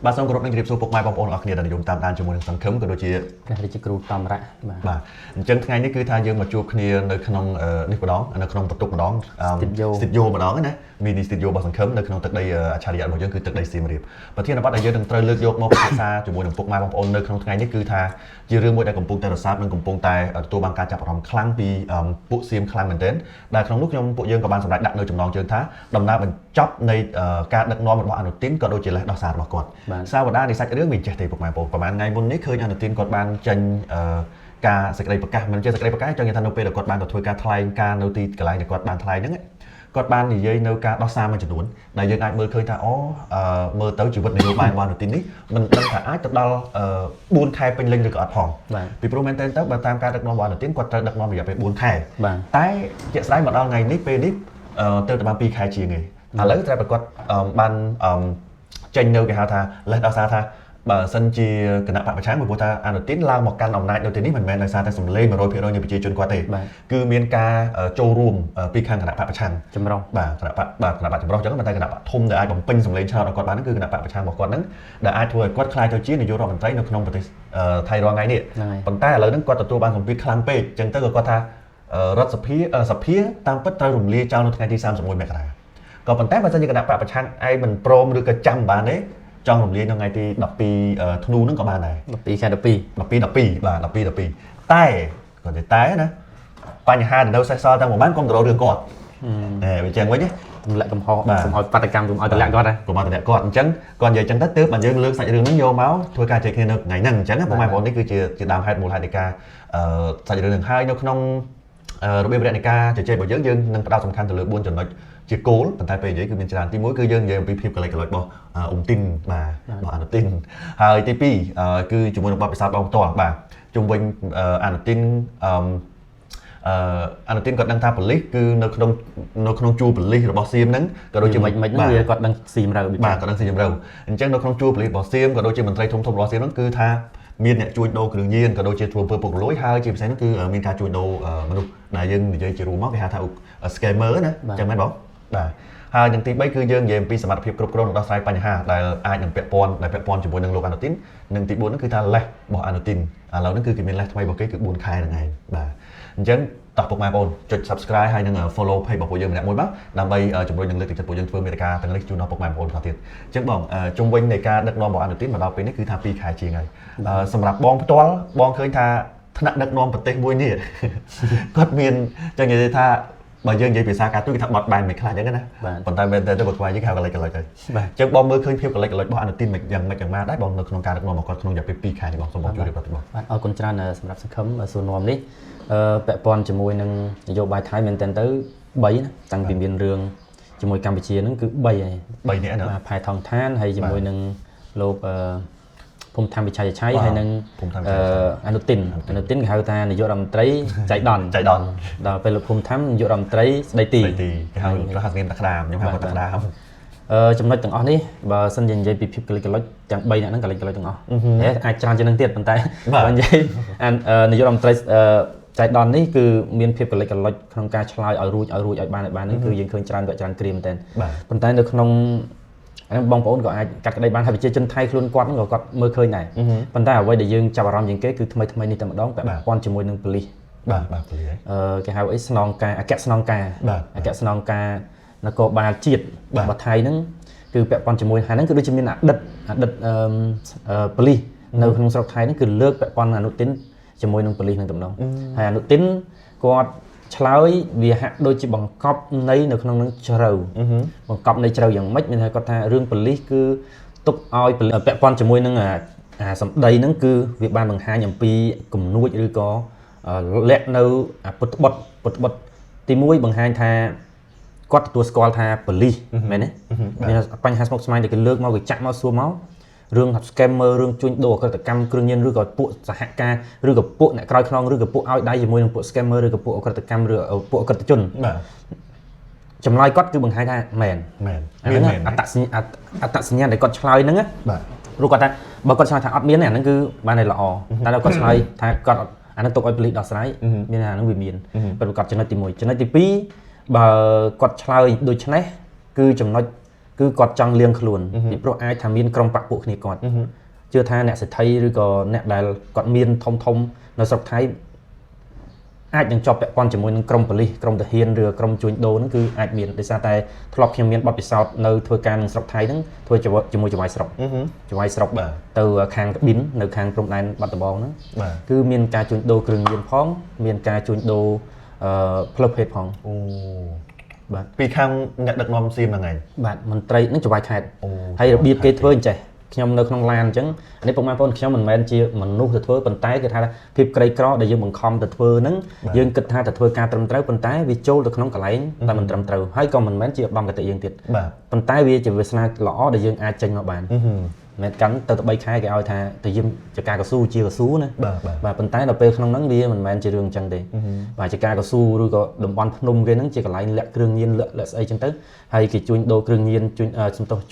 បាទសូមគោរពនឹងជម្រាបសួរពុកម៉ែបងប្អូនទាំងអស់គ្នាដែលនិយមតាមដានជាមួយនឹងសង្ឃឹមក៏ដូចជាព្រះរាជគ្រូតំរៈបាទអញ្ចឹងថ្ងៃនេះគឺថាយើងមកជួបគ្នានៅក្នុងនេះម្ដងនៅក្នុងបន្ទប់ម្ដងstudio ម្ដងណា mini studio របស់សង្ឃឹមនៅក្នុងទឹកដីអច្ឆរិយៈរបស់យើងគឺទឹកដីសៀមរាបប្រធានបទដែលយើងនឹងត្រូវលើកយកមកពិភាក្សាជាមួយនឹងពុកម៉ែបងប្អូននៅក្នុងថ្ងៃនេះគឺថាជារឿងមួយដែលកំពុងតែរសាបនិងកំពុងតែទទួលបានការចាប់អារម្មណ៍ខ្លាំងពីពួកសៀមខ្លាំងមែនទែនដែលក្នុងនោះពួកយើងក៏បានសម្រេចដាក់នៅចំណងជើងថាដំណើរបញ្ចប់នៃការដឹកនាំរបស់អនុទានក៏ដូចជាលេសដោះសាររបស់គាត់សាវតានៃសាច់រឿងមិនចេះទេពុកម៉ែបងប្អូនប្រហែលថ្ងៃមុននេះឃើញអនុទានគាត់បានចេញការសេចក្តីប្រកាសមិនចេះសេចក្តីប្រកាសចង់និយាយថានៅពេលដែលគាត់បានទៅធ្វើការថ្លែងការនៅទីកន្លែងដែលគាត់បានថ្លែងហ្នឹងគាត់បាននិយាយនៅការដោះសារមួយចំនួនដែលយើងអាចមើលឃើញថាមើលទៅជីវិតនយោបាយរបស់អនុទាននេះមិនដឹងថាអាចទៅដល់4ខែពេញលេញឬក៏អត់ផងពីព្រោះមែនតើទៅបើតាមការដឹកនាំរបស់អនុទានគាត់ត្រូវដឹកនាំរយៈពេល4ខែតែជាក់ស្ដែងមកដល់ថ្ងៃនេះពេលនេះទៅតែបាន2ខែជាងឯងឥឡូវត្រូវប្រកាសបានចេញនៅគេហៅថាលេសដោះសារថាបើសិនជាគណៈបកប្រឆាំងព្រោះថាអនុទានឡើងមកកាន់អំណាចនៅទីនេះមិនមែនដោយសារតែសម្លេង 100% នៃប្រជាជនគាត់ទេគឺមានការចូលរួមពីខាងគណៈបកប្រឆាំងចម្រុះបាទគណៈបកចម្រុះអញ្ចឹងតែគណៈបកធំដែលអាចបំពេញសម្លេងឆ្នោតរបស់គាត់បានគឺគណៈបកប្រឆាំងរបស់គាត់ហ្នឹងដែលអាចធ្វើឲ្យគាត់ក្លាយទៅជានាយករដ្ឋមន្ត្រីនៅក្នុងប្រទេសថៃរាល់ថ្ងៃនេះប៉ុន្តែឥឡូវហ្នឹងគាត់ទទួលបានសម្ពាធខ្លាំងពេកអញ្ចឹងទៅក៏គាត់ថារដ្ឋសភាតាមពិតត្រូវរំលាយចោលនៅថ្ងៃទី31មករាក៏ប៉ុន្តែបើសិនជាគណៈបកប្រឆាំងឯងមិនព្រមឬក៏ចាំបានទេចង់រំលាយនៅថ្ងៃទី12ធ្នូហ្នឹងក៏បានដែរ12ខែ12បាទ12តែគាត់តែណាបញ្ហាដែលនៅសេសសល់ទាំងប្រហែលកុំទៅរករឿងគាត់វាចឹងវិញទម្លាក់កំហុសកុំឲ្យបាតកម្មកុំឲ្យតម្លាក់គាត់កុំឲ្យតម្លាក់គាត់អញ្ចឹងគាត់និយាយចឹងទៅទើបបានយើងលើកសាច់រឿងហ្នឹងយកមកធ្វើការជែកគ្នានៅថ្ងៃហ្នឹងអញ្ចឹងបងប្អូននេះគឺជាដើមហេតុមូលហេតុនៃការសាច់រឿងហ្នឹងហើយនៅក្នុងរបៀបរយៈនៃការជជែករបស់យើងនឹងផ្ដោតសំខាន់ទៅលើ4ចំណុចជាគោលប៉ុន្តែពេលនិយាយគឺមានច្រើនទី1គឺយើងនិយាយអំពីភាពកលិចកលុចរបស់អ៊ុំទីនបាទរបស់អនុទានហើយទី2គឺជាមួយនឹងបទពិសោធន៍បងផ្ទាល់បាទជុំវិញអនុទានអនុទានគាត់ដឹងថាប៉ូលីសគឺនៅក្នុងជួរប៉ូលីសរបស់សៀមហ្នឹងក៏ដូចជាមិនគាត់ដឹងស៊ីមរៅបាទគាត់ដឹងស៊ីមរៅអញ្ចឹងនៅក្នុងជួរប៉ូលីសរបស់សៀមក៏ដូចជាមន្ត្រីធំរបស់សៀមហ្នឹងគឺថាមានអ្នកជួញដូរគ្រឿងញៀនក៏ដូចជាធ្វើអំពើពុករលួយហើយជាពិសេសនោះគឺមានការជួញដូរមនុស្សដែលយើងនិយាយជារួមមកគេហៅថា scammer ណាចឹងមែនបងបាទហើយនឹងទី3គឺយើងនិយាយអំពីសមត្ថភាពគ្រប់គ្រងនិងដោះស្រាយបញ្ហាដែលអាចនឹងពាក់ព័ន្ធជាមួយនឹងលោកអនុទាននិងទី4ហ្នឹងគឺថាលេសរបស់អនុទានឥឡូវហ្នឹងគឺគេមានលេសថ្មីរបស់គេគឺ4ខែហ្នឹងឯងបាទអញ្ចឹងតោះពុកម៉ែបងប្អូនចុច Subscribe ហើយនឹង Follow Page របស់ពួកយើងម្នាក់មួយបាទដើម្បីជំរុញនិងលើកទឹកចិត្តពួកយើងធ្វើមេតិការទាំងនេះជូនដល់ពុកម៉ែបងប្អូនបន្តទៀតអញ្ចឹងបងជុំវិញនៃការដឹកនាំរបស់អនុទានមកដល់ពេលនេះគឺថា2ខែជាងហើយសម្រាប់បងផ្ទាល់បងឃើញថាថ្នាក់ដឹកនាំប្រទេសមួយនេះគាត់មានចឹងនិយាយថាបើយើងនិយាយភាសាការទូតគេថាបត់បែនមិនខ្លះអញ្ចឹងណាប៉ុន្តែមែនតើទៅបើខ្វាយយើងហៅកលិចទៅអញ្ចឹងបងមើលឃើញភាពកលិចរបស់អនុទានយ៉ាងម៉េចយ៉ាងម៉ាដែរបងនៅក្នុងការដឹកនាំរបស់គាត់ក្នុងរយៈពេល2ខែនេះបងសូមបងជួយរៀបរាប់ទៅបងបាទអរគុណច្រើនសម្រាប់សង្ឃឹមសួរនាំនេះពាក់ព័ន្ធជាមួយនឹងនយោបាយថៃមែនតើទៅ3ណាតាំងពីមានរឿងជាមួយកម្ពុជាហ្នឹងគឺ3ហើយ3នាក់ណាផែថងឋានហើយជាមួយនឹងលោកភូមិធម្មវិឆ័យឆៃហើយនឹងអនុទានគេហៅថានាយករដ្ឋមន្ត្រីចៃដន្យដល់ពេលលោកភូមិធម្មនាយករដ្ឋមន្ត្រីស្ដីទីគេហៅរហ័សនាមតាក្តាមខ្ញុំហៅគាត់តាក្តាមចំណុចទាំងអស់នេះបើសិនជានិយាយពីភាពកលិចកលុចទាំង3នាក់ហ្នឹងកលិចកលុចទាំងអស់អាចច្រើនជាងនឹងទៀតប៉ុន្តែបើនិយាយនាយករដ្ឋមន្ត្រីចៃដន្យនេះគឺមានភាពកលិចកលុចក្នុងការឆ្លើយឲ្យរួចឲ្យបានហ្នឹងគឺយើងឃើញច្រើនគ្រាមែនតើប៉ុន្តែនៅក្នុងបងប្អូនក៏អាចកាត់ក្តីបានហើយប្រជាជនថៃខ្លួនគាត់ហ្នឹងក៏គាត់មើលឃើញដែរប៉ុន្តែអ្វីដែលយើងចាប់អារម្មណ៍ជាងគេគឺថ្មីនេះតែម្ដងពាក់ព័ន្ធជាមួយនឹងប៉ូលីសបាទប៉ូលីសគេហៅអីស្នងការអគ្គស្នងការនគរបាលជាតិរបស់ថៃហ្នឹងគឺពាក់ព័ន្ធជាមួយហើយហ្នឹងគឺដូចជាមានអតីតប៉ូលីសនៅក្នុងស្រុកថៃហ្នឹងគឺលើកពាក់ព័ន្ធអនុទានជាមួយនឹងប៉ូលីសហ្នឹងតែម្ដងហើយអនុទានគាត់ឆ្លើយវាហាក់ដូចជាបង្កប់នៃនៅក្នុងនឹងជ្រៅបង្កប់នៃជ្រៅយ៉ាងម៉េចមានថាគាត់ថារឿងប៉ូលីសគឺទុកឲ្យពាក់ព័ន្ធជាមួយនឹងអាសម្ដីហ្នឹងគឺវាបានបង្ហាញអំពីគំនួចឬក៏លាក់នៅពុតបុតទី1បង្ហាញថាគាត់ទទួលស្គាល់ថាប៉ូលីសមែនទេមានបញ្ហាស្មុគស្មាញដែលគេលើកមកគេចាក់មកសួរមករឿង scammer រឿងជួញដូរអក្រិតកម្មគ្រឿងញៀនឬក៏ពួកសហការឬក៏ពួកអ្នកក្រោយខ្នងឬក៏ពួកឲ្យដៃជាមួយនឹងពួក scammer ឬក៏ពួកអក្រិតកម្មឬពួកអក្រិតជនបាទចម្លើយគាត់គឺបង្ហាញថាមែនអត្តសញ្ញាណដែលគាត់ឆ្លើយហ្នឹងបាទព្រោះគាត់ថាបើគាត់ឆ្លើយថាអត់មានទេអាហ្នឹងគឺបានតែល្អតែដល់គាត់ឆ្លើយថាគាត់អាហ្នឹងទុកឲ្យប៉ូលីសដោះស្រាយមានអាហ្នឹងវាមានប្រកបចំណុចទី1ចំណុចទី2បើគាត់ឆ្លើយដូច្នេះគឺចំណុច គឺគាត់ចង់លៀងខ្លួនពីព្រោះអាចថាមានក្រុមបកពួកគ្នាគាត់ជឿថាអ្នកសេដ្ឋីឬក៏អ្នកដែលគាត់មានធំនៅស្រុកថៃអាចនឹងជាប់ពាក់ព័ន្ធជាមួយនឹងក្រុមប៉ូលីសក្រុមទាហានឬក្រុមជួញដូរហ្នឹងគឺអាចមានដោយសារតែធ្លាប់ខ្ញុំមានបទពិសោធន៍នៅធ្វើការនៅស្រុកថៃហ្នឹងធ្វើជាមួយចៅហ្វាយស្រុកទៅខាងក្ប៊ីននៅខាងព្រំដែនបាត់ដំបងហ្នឹងគឺមានការជួញដូរគ្រឿងញៀនផងមានការជួញដូរផ្លូវភេទផងអូបាទពីខាងអ្នកដឹកនាំសៀមហ្នឹងឯងបាទមន្ត្រីនឹងចៅហ្វាយខេត្តហើយរបៀបគេធ្វើអញ្ចេះខ្ញុំនៅក្នុងឡានអញ្ចឹងនេះពុកម៉ែបងប្អូនខ្ញុំមិនមែនជាមនុស្សទៅធ្វើប៉ុន្តែគឺថាភាពក្រីក្រដែលយើងបង្ខំទៅធ្វើហ្នឹងយើងគិតថាទៅធ្វើការត្រឹមត្រូវប៉ុន្តែវាចូលទៅក្នុងកន្លែងតែមិនត្រឹមត្រូវហើយក៏មិនមែនជាឧត្តមគតិយើងទៀតប៉ុន្តែវាជាវាសនាល្អដែលយើងអាចចេញមកបានមិនកាន់ទៅ3ខែគេឲ្យថាទៅយាមចការកស៊ូជាកស៊ូណាបាទប៉ុន្តែដល់ពេលក្នុងហ្នឹងវាមិនមែនជារឿងអញ្ចឹងទេបាទចការកស៊ូឬក៏តំបន់ភ្នំគេហ្នឹងជាកន្លែងលាក់គ្រឿងញៀនលាក់ស្អីអញ្ចឹងទៅហើយគេជួញដូរគ្រឿងញៀនជួ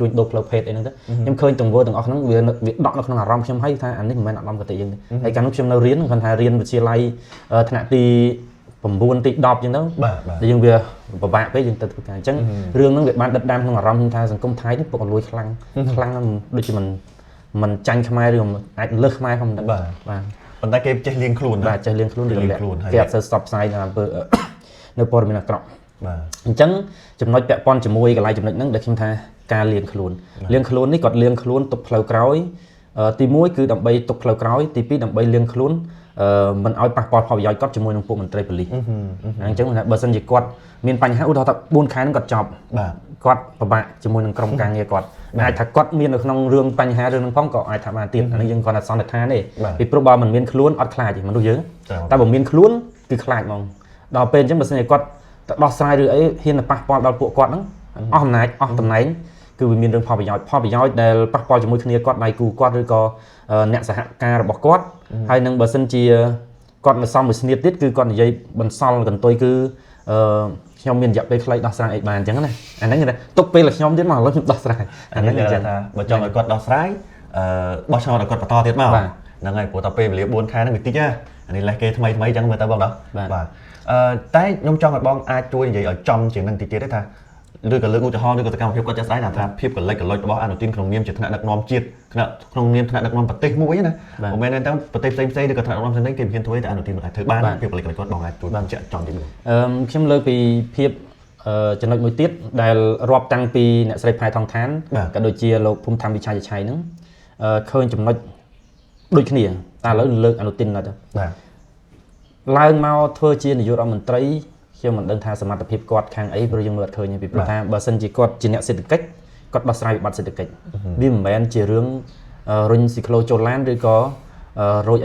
ញដូរផ្លូវភេទអីហ្នឹងទៅខ្ញុំឃើញទាំងទាំងអស់ហ្នឹងវាដកនៅក្នុងអារម្មណ៍ខ្ញុំហើយថាអានេះមិនមែនឧត្តមគតិយើងទេហើយកាលនោះខ្ញុំនៅរៀនគាត់ថារៀនវិទ្យាល័យថ្នាក់ទី9ទី10អញ្ចឹងទៅតែយើងវាពិបាកពេកយើងទៅធ្វើការអញ្ចឹងរឿងហ្នឹងវាបានដិតដាមក្នុងអារម្មណ៍ថាសង្គមថៃនេះពុកអលួយខ្លាំងដូចជាមិនចាញ់ខ្មែរឬអាចលើសខ្មែរផងបាទប៉ុន្តែគេចេះលៀងខ្លួនបាទចេះលៀងខ្លួនឬលាក់គេអត់សូវស្ទប់ផ្សាយនៅអំពើនៅព័ត៌មានអាក្រក់បាទអញ្ចឹងចំណុចពាក់ព័ន្ធជាមួយកន្លែងចំណុចហ្នឹងដែលខ្ញុំថាការលៀងខ្លួននេះគាត់លៀងខ្លួនទុកផ្លូវក្រោយទី1គឺដើម្បីទុកផ្លូវក្រោយទី2ដើម្បីលៀងខ្លួនមិនឲ្យប៉ះពាល់ផលប្រយោជន៍គាត់ជាមួយនឹងពួកមន្ត្រីប៉ូលីសអញ្ចឹងថាបើសិនជាគាត់មានបញ្ហាឧទាហរណ៍ថា4ខែហ្នឹងគាត់ចប់គាត់ពិបាកជាមួយនឹងក្រុមការងារគាត់អាចថាគាត់មាននៅក្នុងរឿងបញ្ហារឿងហ្នឹងផងក៏អាចថាបានទៀតអានេះយើងគាត់ថាសន្និដ្ឋានទេពីព្រោះបើមិនមានខ្លួនអត់ខ្លាចទេមនុស្សយើងតែបើមានខ្លួនគឺខ្លាចហ្មងដល់ពេលអញ្ចឹងបើសិនជាគាត់ទៅដោះស្រាយឬអីហ៊ានទៅប៉ះពាល់ដល់ពួកគាត់ហ្នឹងអស់អំណាចអស់តំណែងគឺវាមានរឿងផលប្រយោជន៍ដែលប៉ះពាល់ជាមួយគ្នាគាត់ដៃគូគាត់ឬក៏អ្នកសហការរបស់គាត់ហើយនឹងបើសិនជាគាត់នៅសំមួយស្នៀតទៀតគឺគាត់និយាយបន្សល់កន្ទុយគឺខ្ញុំមានរយៈពេលខ្លីដោះស្រាយអីបានអញ្ចឹងណាអាហ្នឹងគេទុកពេលឲ្យខ្ញុំទៀតមកឥឡូវខ្ញុំដោះស្រាយអាហ្នឹងគេថាបើចង់ឲ្យគាត់ដោះស្រាយបោះឆ្នោតឲ្យគាត់បន្តទៀតមកហ្នឹងហើយព្រោះតែពេលវេលា4ខែហ្នឹងវាតិចណាអានេះលេសគេថ្មីអញ្ចឹងមើលទៅបងដល់បាទតែខ្ញុំចង់ឲ្យបងអាចជួយនិយាយឲ្យចំជាងហ្នឹងតិចទៀតទេថាឬក៏លើកឧទាហរណ៍ឬក៏សកម្មភាពគាត់ចាស់ស្ដែងថាភាពកលិចរបស់អនុទានក្នុងនាមជាថ្នាក់ដឹកនាំជាតិក្នុងនាមថ្នាក់ដឹកនាំប្រទេសមួយណាមិនមែនតែប្រទេសផ្សេងឬក៏ថ្នាក់ដឹកនាំផ្សេងគេមិនហ៊ានធ្វើទេតែអនុទានមិនអាចធ្វើបានភាពកលិចគាត់បងអាចជួយបានជាក់ចំតិចមើលខ្ញុំលើកពីភាពចំណុចមួយទៀតដែលរាប់តាំងពីអ្នកស្រីផែថងឋានក៏ដូចជាលោកភូមិធម្មវិឆ័យឆៃហ្នឹងឃើញចំណុចដូចគ្នាតែឥឡូវលើកអនុទានទៅបាទឡើងមកធ្វើជានាយករដ្ឋមន្ត្រីខ្ញុំមិនដឹងថាសមត្ថភាពគាត់ខាងអីព្រោះយើងមើលអត់ឃើញទេពីព្រោះថាបើសិនជាគាត់ជាអ្នកសេដ្ឋកិច្ចគាត់ដោះស្រាយវិបត្តិសេដ្ឋកិច្ចវាមិនមែនជារឿងរុញស៊ីក្លូចូលឡានឬក៏រុញ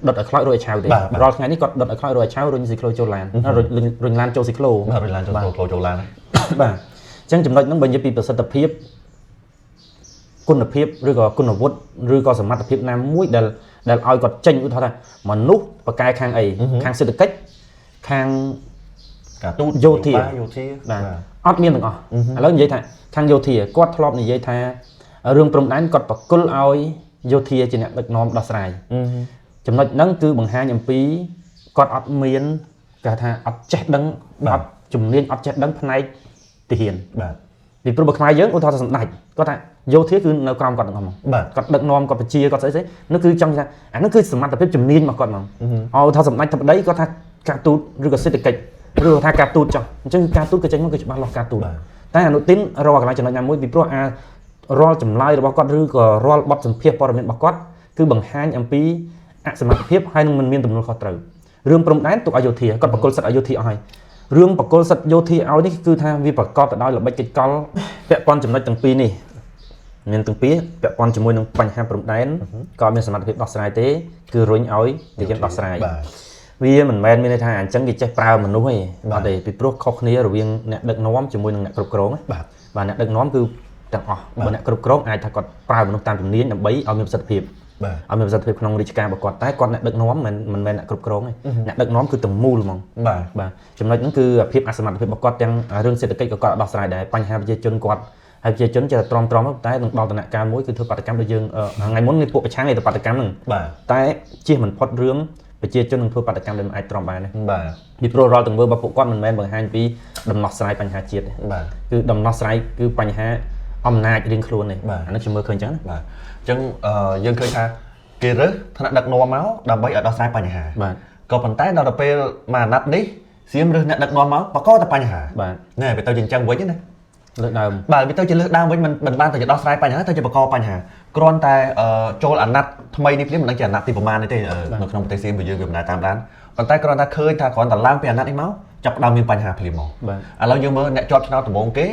ដុតឲ្យខ្លោចរុញឲ្យឆៅទេរាល់ថ្ងៃនេះគាត់ដុតឲ្យខ្លោចរុញឲ្យឆៅរុញស៊ីក្លូចូលឡានរុញឡានចូលស៊ីក្លូរុញឡានចូលឡានបាទអញ្ចឹងចំណុចហ្នឹងបើនិយាយពីប្រសិទ្ធភាពគុណភាពឬក៏គុណវុឌ្ឍឬក៏សមត្ថភាពណាមួយដែលឲ្យគាត់ចេញឧទាហរណ៍ថាមនុស្សបកកែខាងអីខាងសេដ្ឋកិច្ចខាងការទូតយោធាបាទអត់មានទាំងអស់ឥឡូវនិយាយថាខាងយោធាគាត់ធ្លាប់និយាយថារឿងព្រំដែនគាត់បកគលឲ្យយោធាជាអ្នកដឹកនាំដោះស្រាយចំណុចហ្នឹងគឺបង្ហាញអំពីគាត់អត់មានគេថាអត់ចេះដឹងអត់ជំនាញអត់ចេះដឹងផ្នែកទាហានបាទពីព្រោះបើខ្មែរយើងឧទាហរណ៍ថាសម្ដេចគាត់ថាយោធាគឺនៅក្រោមគាត់ទាំងអស់ហ្មងគាត់ដឹកនាំគាត់បញ្ជាគាត់ស្អីៗនោះគឺចង់ថាអានោះគឺសមត្ថភាពជំនាញរបស់គាត់ហ្មងឲ្យថាសម្ដេចធិបតីគាត់ថាការទូតឬក៏សេដ្ឋកិច្ចឬថាការទូតចុះអញ្ចឹងការទូតក៏ចេញមកគឺច្បាស់លាស់ការទូតតែអនុទានរកកន្លែងចំណុចណាមួយពីព្រោះរាល់ចម្លើយរបស់គាត់ឬក៏រាល់បទសម្ភាសន៍ព័ត៌មានរបស់គាត់គឺបង្ហាញអំពីអសមត្ថភាពហើយនឹងមិនមានទំនួលខុសត្រូវរឿងព្រំដែនទុកឲ្យយោធាគាត់បកគលសិទ្ធិឲ្យយោធាអស់ហើយរឿងបកគលសិទ្ធិយោធាឲ្យនេះគឺថាវាប្រកបទៅដោយល្បិចកិច្ចកលពាក់ព័ន្ធចំណុចទាំងពីរនេះមានទាំងពីរពាក់ព័ន្ធជាមួយនឹងបញ្ហាព្រំដែនក៏មានសមត្ថភាពដោះស្រាយទេគឺរុញឲ្យទាហានដោះស្រាយវាមិនមែនមានន័យថាអញ្ចឹងគេចេះប្រើមនុស្សទេអត់ទេពីព្រោះខុសគ្នារវាងអ្នកដឹកនាំជាមួយនឹងអ្នកគ្រប់គ្រងបាទអ្នកដឹកនាំគឺទាំងអស់បើអ្នកគ្រប់គ្រងអាចថាគាត់ប្រើមនុស្សតាមជំនាញដើម្បីឲ្យមានប្រសិទ្ធភាពឲ្យមានប្រសិទ្ធភាពក្នុងរាជការរបស់គាត់តែគាត់អ្នកដឹកនាំមិនមែនអ្នកគ្រប់គ្រងទេអ្នកដឹកនាំគឺទាំងមូលហ្មងបាទចំណុចហ្នឹងគឺភាពអសមត្ថភាពរបស់គាត់ទាំងរឿងសេដ្ឋកិច្ចក៏គាត់ដោះស្រាយដែរបញ្ហាប្រជាជនគាត់ហើយប្រជាជនចេះតែទ្រាំតែនឹងដល់ដំណាក់កាលមួយគឺធ្វើបាតកម្មដូចយើងថ្ងៃមុននេះពួកប្រឆាំងនេះទៅបាតកម្មហ្នឹងតែជៀសមិនផុតរឿងប្រជាជននឹងធ្វើបាតកម្មដែលមិនអាចទ្រាំបានទេបាទពីព្រោះរាល់ទង្វើរបស់ពួកគាត់មិនមែនបង្ហាញពីដំណោះស្រាយបញ្ហាជាតិទេបាទគឺដំណោះស្រាយគឺបញ្ហា អំណាចរៀងខ្លួននេះអានេះខ្ញុំមើលឃើញអញ្ចឹងបាទអញ្ចឹងយើងឃើញថាគេរើសថ្នាក់ដឹកនាំមកដើម្បីឲ្យដោះស្រាយបញ្ហាបាទក៏ប៉ុន្តែដល់ទៅពេលមួយអាណត្តិនេះសៀមរើសអ្នកដឹកនាំមកបកកតែបញ្ហាបាទណែវាទៅជាអញ្ចឹងវិញណាលើកដើមបាទវាទៅជាលើកដើមវិញមិនបានទៅជាដោះស្រាយបញ្ហាទៅជាបកកបញ្ហាគ្រាន់តែចូលអាណត្តិថ្មីនេះភ្លាមមិនដឹងជាអាណត្តិទីប្រមាណនេះទេនៅក្នុងប្រទេសសៀមវាយើងវាមិនដែរតាមដានប៉ុន្តែគ្រាន់តែឃើញថាគ្រាន់តែឡើងពីអាណត្តិនេះមកចាប់ដើមមានបញ្ហាភ្លាមមកឥឡូវយើងមើលអ្នកជាប់ឆ្នោតដំបូងគេ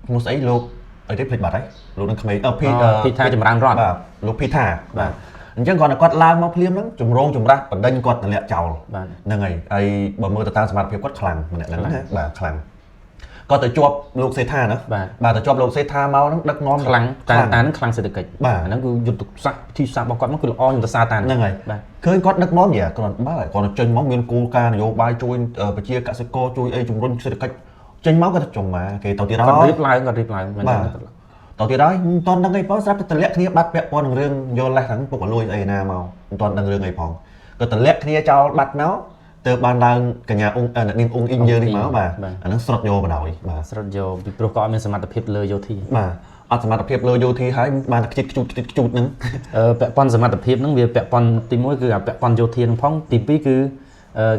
ឈ្មោះស្អីលោកអីទេភ្លេចបាត់ហើយលោកនឹងក្មេងភីថាចម្រើនរតបាទលោកភីថាបាទអញ្ចឹងគាត់ឡើងមកភ្លាមហ្នឹងចម្រងចម្រាស់បណ្ដេញគាត់តម្លាក់ចោលហ្នឹងហើយបើមើលទៅតាមសមត្ថភាពគាត់ខ្លាំងម្នាក់ហ្នឹងណាបាទខ្លាំងគាត់ទៅជាប់លោកសេដ្ឋាណាបាទទៅជាប់លោកសេដ្ឋាមកហ្នឹងដឹកនាំខ្លាំងតាហ្នឹងខ្លាំងសេដ្ឋកិច្ចអាហ្នឹងគឺយុទ្ធសាស្ត្រវិធីសាស្ត្ររបស់គាត់មកគឺល្អយុទ្ធសាស្ត្រតាហ្នឹងហើយឃើញគាត់ដឹកនាំយ៉ាគាត់បាទគាត់ចេញមកមានគោលការណ៍នយោបាយជួយប្រជាកសិករជួយអីជំរុញសេដ្ឋកិច្ចចេញមកគាត់ចំមកគេទៅទៀតហើយគាត់រៀបឡើងមែនទេទៅទៀតហើយមិនតន់ដឹងអីផងស្រាប់តែតម្លាក់គ្នាបាត់ពាក់ព័ន្ធនឹងរឿងយកលេសហ្នឹងពុកអលួយអីណាមកមិនតន់ដឹងរឿងអីផងក៏តម្លាក់គ្នាចោលបាត់មកទៅបានឡើងកញ្ញាអង្គនាងអង្គអ៊ីងយើងនេះមកបាទអាហ្នឹងស្រុតយកបណ្ដោយបាទស្រុតយកពីព្រោះគាត់អត់មានសមត្ថភាពលើយោធាបាទអត់សមត្ថភាពលើយោធាហើយបានតែខ្ជិតខ្ជូតហ្នឹងពាក់ព័ន្ធសមត្ថភាពហ្នឹងវាពាក់ព័ន្ធទី1គឺពាក់ព័ន្ធយោធាហ្នឹងផងទី2គឺ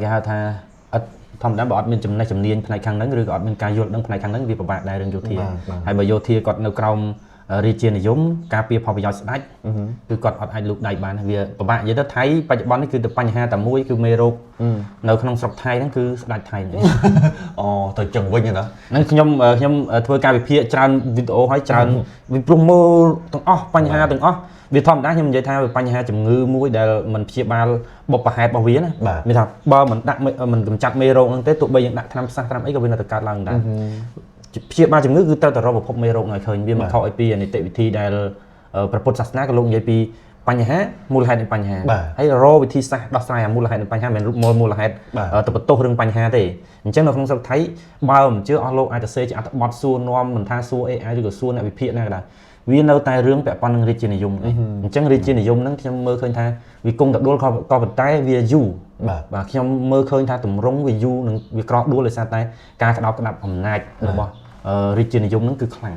គេហៅថាអត់ធម្មតាបើអត់មានចំណេះជំនាញផ្នែកខាងហ្នឹងឬក៏អត់មានការយល់ដឹងផ្នែកខាងហ្នឹងវាពិបាកដែររឿងយោធាហើយបើយោធាគាត់នៅក្រោមរាជានិយមការពារផលប្រយោជន៍ស្ដេចគឺគាត់អត់អាចលូកដៃបានវាពិបាកនិយាយទៅថៃបច្ចុប្បន្ននេះគឺតែបញ្ហាតែមួយគឺមេរោគនៅក្នុងស្រុកថៃហ្នឹងគឺស្ដេចថៃអូទៅចឹងវិញណាហ្នឹងខ្ញុំធ្វើការវិភាគច្រើនវីដេអូហើយច្រើនវាព្រោះមើលទាំងអស់បញ្ហាទាំងអស់វាធម្មតាខ្ញុំនិយាយថាបញ្ហាជំងឺមួយដែលมันព្យាបាលបុព្វហេតុរបស់វាណាមានថាបើមិនដាក់មិនកម្ចាត់មេរោគហ្នឹងទេទោះបីយើងដាក់ថ្នាំផ្សះថ្នាំអីក៏វានៅតែកើតឡើងដែរព្យាបាលជំងឺគឺត្រូវតែរកប្រភពមេរោគឲ្យឃើញវាមិនខុសអីពីនីតិវិធីដែលព្រះពុទ្ធសាសនាក៏លោកនិយាយពីបញ្ហាមូលហេតុនៃបញ្ហាហើយរកវិធីសាស្ត្រដោះស្រាយមូលហេតុនៃបញ្ហាមិនមែនមូលហេតុទៅបន្ទោសរឿងបញ្ហាទេអញ្ចឹងនៅក្នុងស្រុកថៃបើមិនជឿអស់លោកអាចទៅសេជាអត្ថបទសួរនាំមិនថាសួរ AI ឬក៏សួរអ្នកវិភាគណាក៏ដោយវានៅតែរឿងពាក់ព័ន្ធនឹងរាជានិយមអញ្ចឹងរាជានិយមហ្នឹងខ្ញុំមើលឃើញថាវាគង់តែដួលក៏ប៉ុន្តែវាយូរបាទខ្ញុំមើលឃើញថាតម្រង់វាយូរនឹងវាក្រដួលដោយសារតែការក្តោបក្តាប់អំណាចរបស់រាជានិយមហ្នឹងគឺខ្លាំ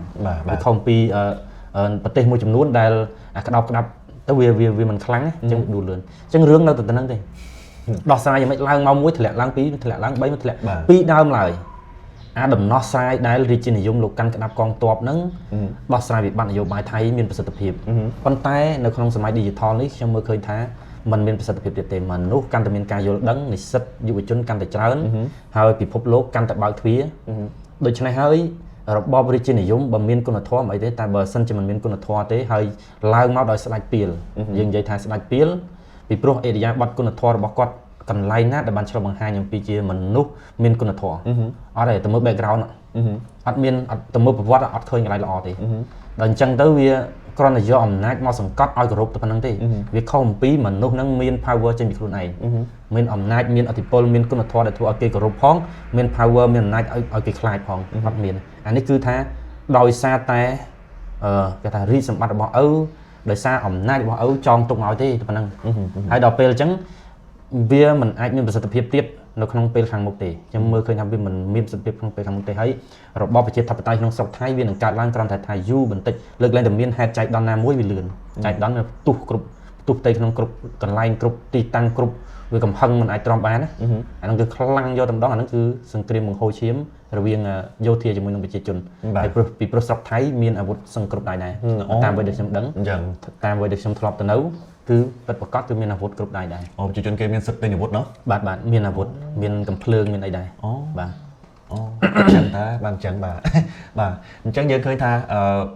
ងវាខុសពីប្រទេសមួយចំនួនដែលក្តោបក្តាប់ទៅវាមិនខ្លាំងអញ្ចឹងដួលលឿនអញ្ចឹងរឿងនៅតែទៅហ្នឹងទេដោះស្រាយយ៉ាងម៉េចឡើងមកមួយធ្លាក់ឡើងពីរធ្លាក់ឡើង3ធ្លាក់ពីដើមឡើយអាដំណោះស្រាយដែលរាជានិយមលោកកាន់ក្តាប់កងទ័ពហ្នឹងដោះស្រាយវិបត្តិនយោបាយថៃមានប្រសិទ្ធភាពប៉ុន្តែនៅក្នុងសម័យ Digital នេះខ្ញុំមើលឃើញថាมันមានប្រសិទ្ធភាពទៀតទេមនុស្សកាន់តែមានការយល់ដឹងនិស្សិតយុវជនកាន់តែច្រើនហើយពិភពលោកកាន់តែបើកទ្វារដូច្នេះហើយរបបរាជានិយមបើមានគុណធម៌អីទេតែបើសិនជាមិនមានគុណធម៌ទេហើយឡើងមកដោយស្ដេចពាលយើងនិយាយថាស្ដេចពាលពីព្រោះអេរិយាប័ត្រគុណធម៌របស់គាត់កន្លែងណាដែលបានឆ្លុះបង្ហាញអំពីជាមនុស្សមានគុណធម៌អត់ទេទៅមើល background អត់មានទៅមើលប្រវត្តិអត់ឃើញកន្លែងល្អទេដល់អញ្ចឹងទៅវាគ្រាន់តែយកអំណាចមកសង្កត់ឲ្យគោរពតែប៉ុណ្្នឹងទេវាខុសអំពីមនុស្សហ្នឹងមាន power ចេញពីខ្លួនឯងមានអំណាចមានឥទ្ធិពលមានគុណធម៌ដែលធ្វើឲ្យគេគោរពផងមាន power មានអំណាចឲ្យគេខ្លាចផងអត់មានអានេះគឺថាដោយសារតែគេថារីកសម្បត្តិរបស់ឪដោយសារអំណាចរបស់ឪចងទុកមកទេតែប៉ុណ្្នឹងហើយដល់ពេលអញ្ចឹងវាមិនអាចមានប្រសិទ្ធភាពទៀតនៅក្នុងពេលខាងមុខទេខ្ញុំមើលឃើញថាវាមិនមានប្រសិទ្ធភាពក្នុងពេលខាងមុខទេហើយរបបប្រជាធិបតេយ្យក្នុងស្រុកថៃវានឹងកើតឡើងគ្រាន់តែថាយូរបន្តិចលើកឡើងតែមានហេតុចៃដន្យណាមួយវាលឿនចៃដន្យផ្ទុះគ្រប់ផ្ទុះផ្ទៃក្នុងគ្រប់កន្លែងគ្រប់ទីតាំងគ្រប់វាកំហឹងមិនអាចទ្រាំបានណាអាហ្នឹងគឺខ្លាំងយកតែម្ដងអាហ្នឹងគឺសង្គ្រាមបង្ហូរឈាមរវាងយោធាជាមួយនឹងប្រជាជនហើយពីព្រោះស្រុកថៃមានអាវុធសង្គ្រប់ដែរតាមអ្វីដែលខ្ញុំដឹងតាមអ្វីដែលខ្ញុំធ្លាប់ទៅនៅគឺពិតប្រាកដគឺមានអាវុធគ្រប់ដៃដែរប្រជាជនគេមានសិទ្ធិទិញអាវុធណោះបាទមានអាវុធមានកំភ្លើងមានអីដែរបាទចឹងតាបានចឹងបាទអញ្ចឹងយើងឃើញថា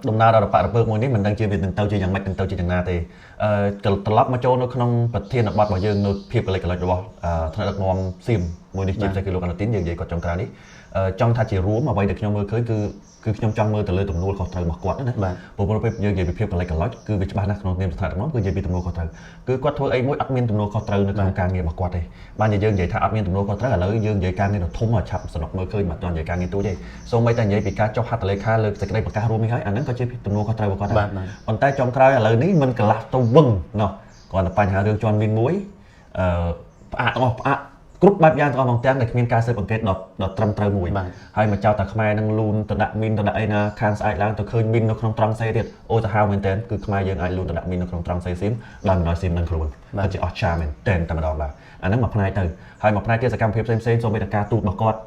ដំណើរដល់បរិពើកមួយនេះមិនដឹងជាវានឹងទៅជាយ៉ាងម៉េចនឹងទៅជាយ៉ាងណាទេត្រឡប់មកចូលនៅក្នុងប្រធានបទរបស់យើងនៅភាពកលិចកលុចរបស់ថ្នាក់ដឹកនាំសៀមមួយនេះជាពិសេសគឺលោកអាណូទីនយើងនិយាយគាត់ចុងក្រោយនេះចង់ថាជារួមអ្វីដែលខ្ញុំមើលឃើញគឺខ្ញុំចង់មើលទៅលើទំនួលខុសត្រូវរបស់គាត់ណាព្រោះពេលយើងនិយាយពីភាពកលិចកលុចគឺវាច្បាស់ណាស់ក្នុងនាមស្ថានភាពគឺនិយាយពីទំនួលខុសត្រូវគឺគាត់ធ្វើអីមួយអត់មានទំនួលខុសត្រូវនៅក្នុងការងាររបស់គាត់ទេបានយើងនិយាយថាអត់មានទំនួលខុសត្រូវឥឡូវយើងនិយាយការងារដ៏ធំឲ្យឆាប់សនុកមើលឃើញមិនទាន់និយាយការងារទូចទេសូម្បីតែនិយាយពីការចុះហត្ថលេខាលើសេចក្តីប្រកាសរួមនេះហើយអាហ្នឹងក៏ជាទំនួលខុសត្រូវរបស់គាត់ដែរប៉ុន្តែចុងក្រោយឥឡូវនេះមិនកន្លះទៅវឹងណោះគាត់តែបញ្ហារឿងជន់មីនមួយផ្អាកទាំងអស់ផ្អាក គ្រប់បែបយ៉ាងទាំងអស់ទាំងដែលគ្មានការស៊ើបអង្កេតដល់ត្រឹមត្រូវមួយហើយមកចោទតែខ្មែរនឹងលូនទៅដាក់មីនទៅដាក់អីណាខាងស្អែកឡើងទៅឃើញមីននៅក្នុងត្រង់សេទៀតអូទៅហៅមែនតើគឺខ្មែរយើងអាចលូនទៅដាក់មីននៅក្នុងត្រង់សេស៊ីមដោយមិនឲ្យស៊ីមនឹងខ្លួនពិតជាអស្ចារ្យមែនតើតែម្ដងបាទអាហ្នឹងមួយផ្នែកទៅហើយមួយផ្នែកទៀតសកម្មភាពផ្សេងសូម្បីតែការទូតរបស់គាត់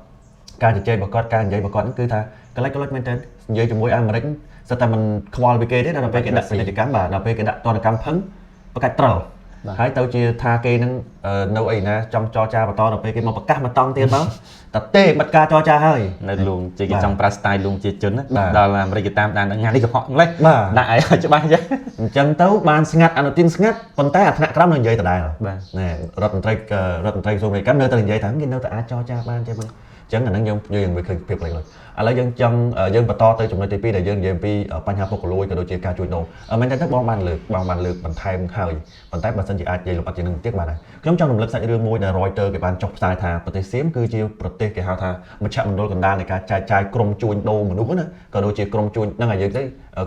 ការជជែករបស់គាត់ការនិយាយរបស់គាត់គឺថាកលិចមែនតើនិយាយជាមួយអាមេរិកសិតតែមិនខ្វល់ពីគេទេដល់ពេលគេដាក់ពាណិជ្ជកម្មបាទដល់ពេលគេដាក់ទណ្ឌកម្មផឹងប្រកាច់ត្រូវហើយទៅជាថាគេនឹងនៅអីណាចង់ចរចាបន្តដល់ពេលគេមកប្រកាសមកតង់ទៀតមកតែទេបិទការចរចាហើយនៅលួងជាគេចង់ប្រើ style លួងជាជនដល់អាមេរិកតាមដានថ្ងៃនេះកុហកម្លេះដាក់ឲ្យច្បាស់អញ្ចឹងទៅបានស្ងាត់អនុទានស្ងាត់ប៉ុន្តែអាថ្នាក់ក្រោមនៅនិយាយដដែលបាទណែរដ្ឋមន្ត្រីក្រសួងអមេរិកនៅតែនិយាយថាគេនៅតែអាចចរចាបានទេមិនអញ្ចឹងអាហ្នឹងយើងមើលឃើញភាពផ្លេចឡើយឥឡូវយើងបន្តទៅចំណុចទី2ដែលយើងនិយាយពីបញ្ហាពុករលួយក៏ដូចជាការជួញដូរមែនតើបងបានលើកបន្ថែមហើយប៉ុន្តែបើសិនជាអាចនិយាយលម្អិតជាងនេះទៀតបានដែរខ្ញុំចង់រំលឹកសាច់រឿងមួយដែល Reuters គេបានចុះផ្សាយថាប្រទេសសៀមគឺជាប្រទេសគេហៅថាមជ្ឈមណ្ឌលកណ្ដាលនៃការចែកចាយក្រុមជួញដូរមនុស្សណាក៏ដូចជាក្រុមជួញហ្នឹងហើយយើងទ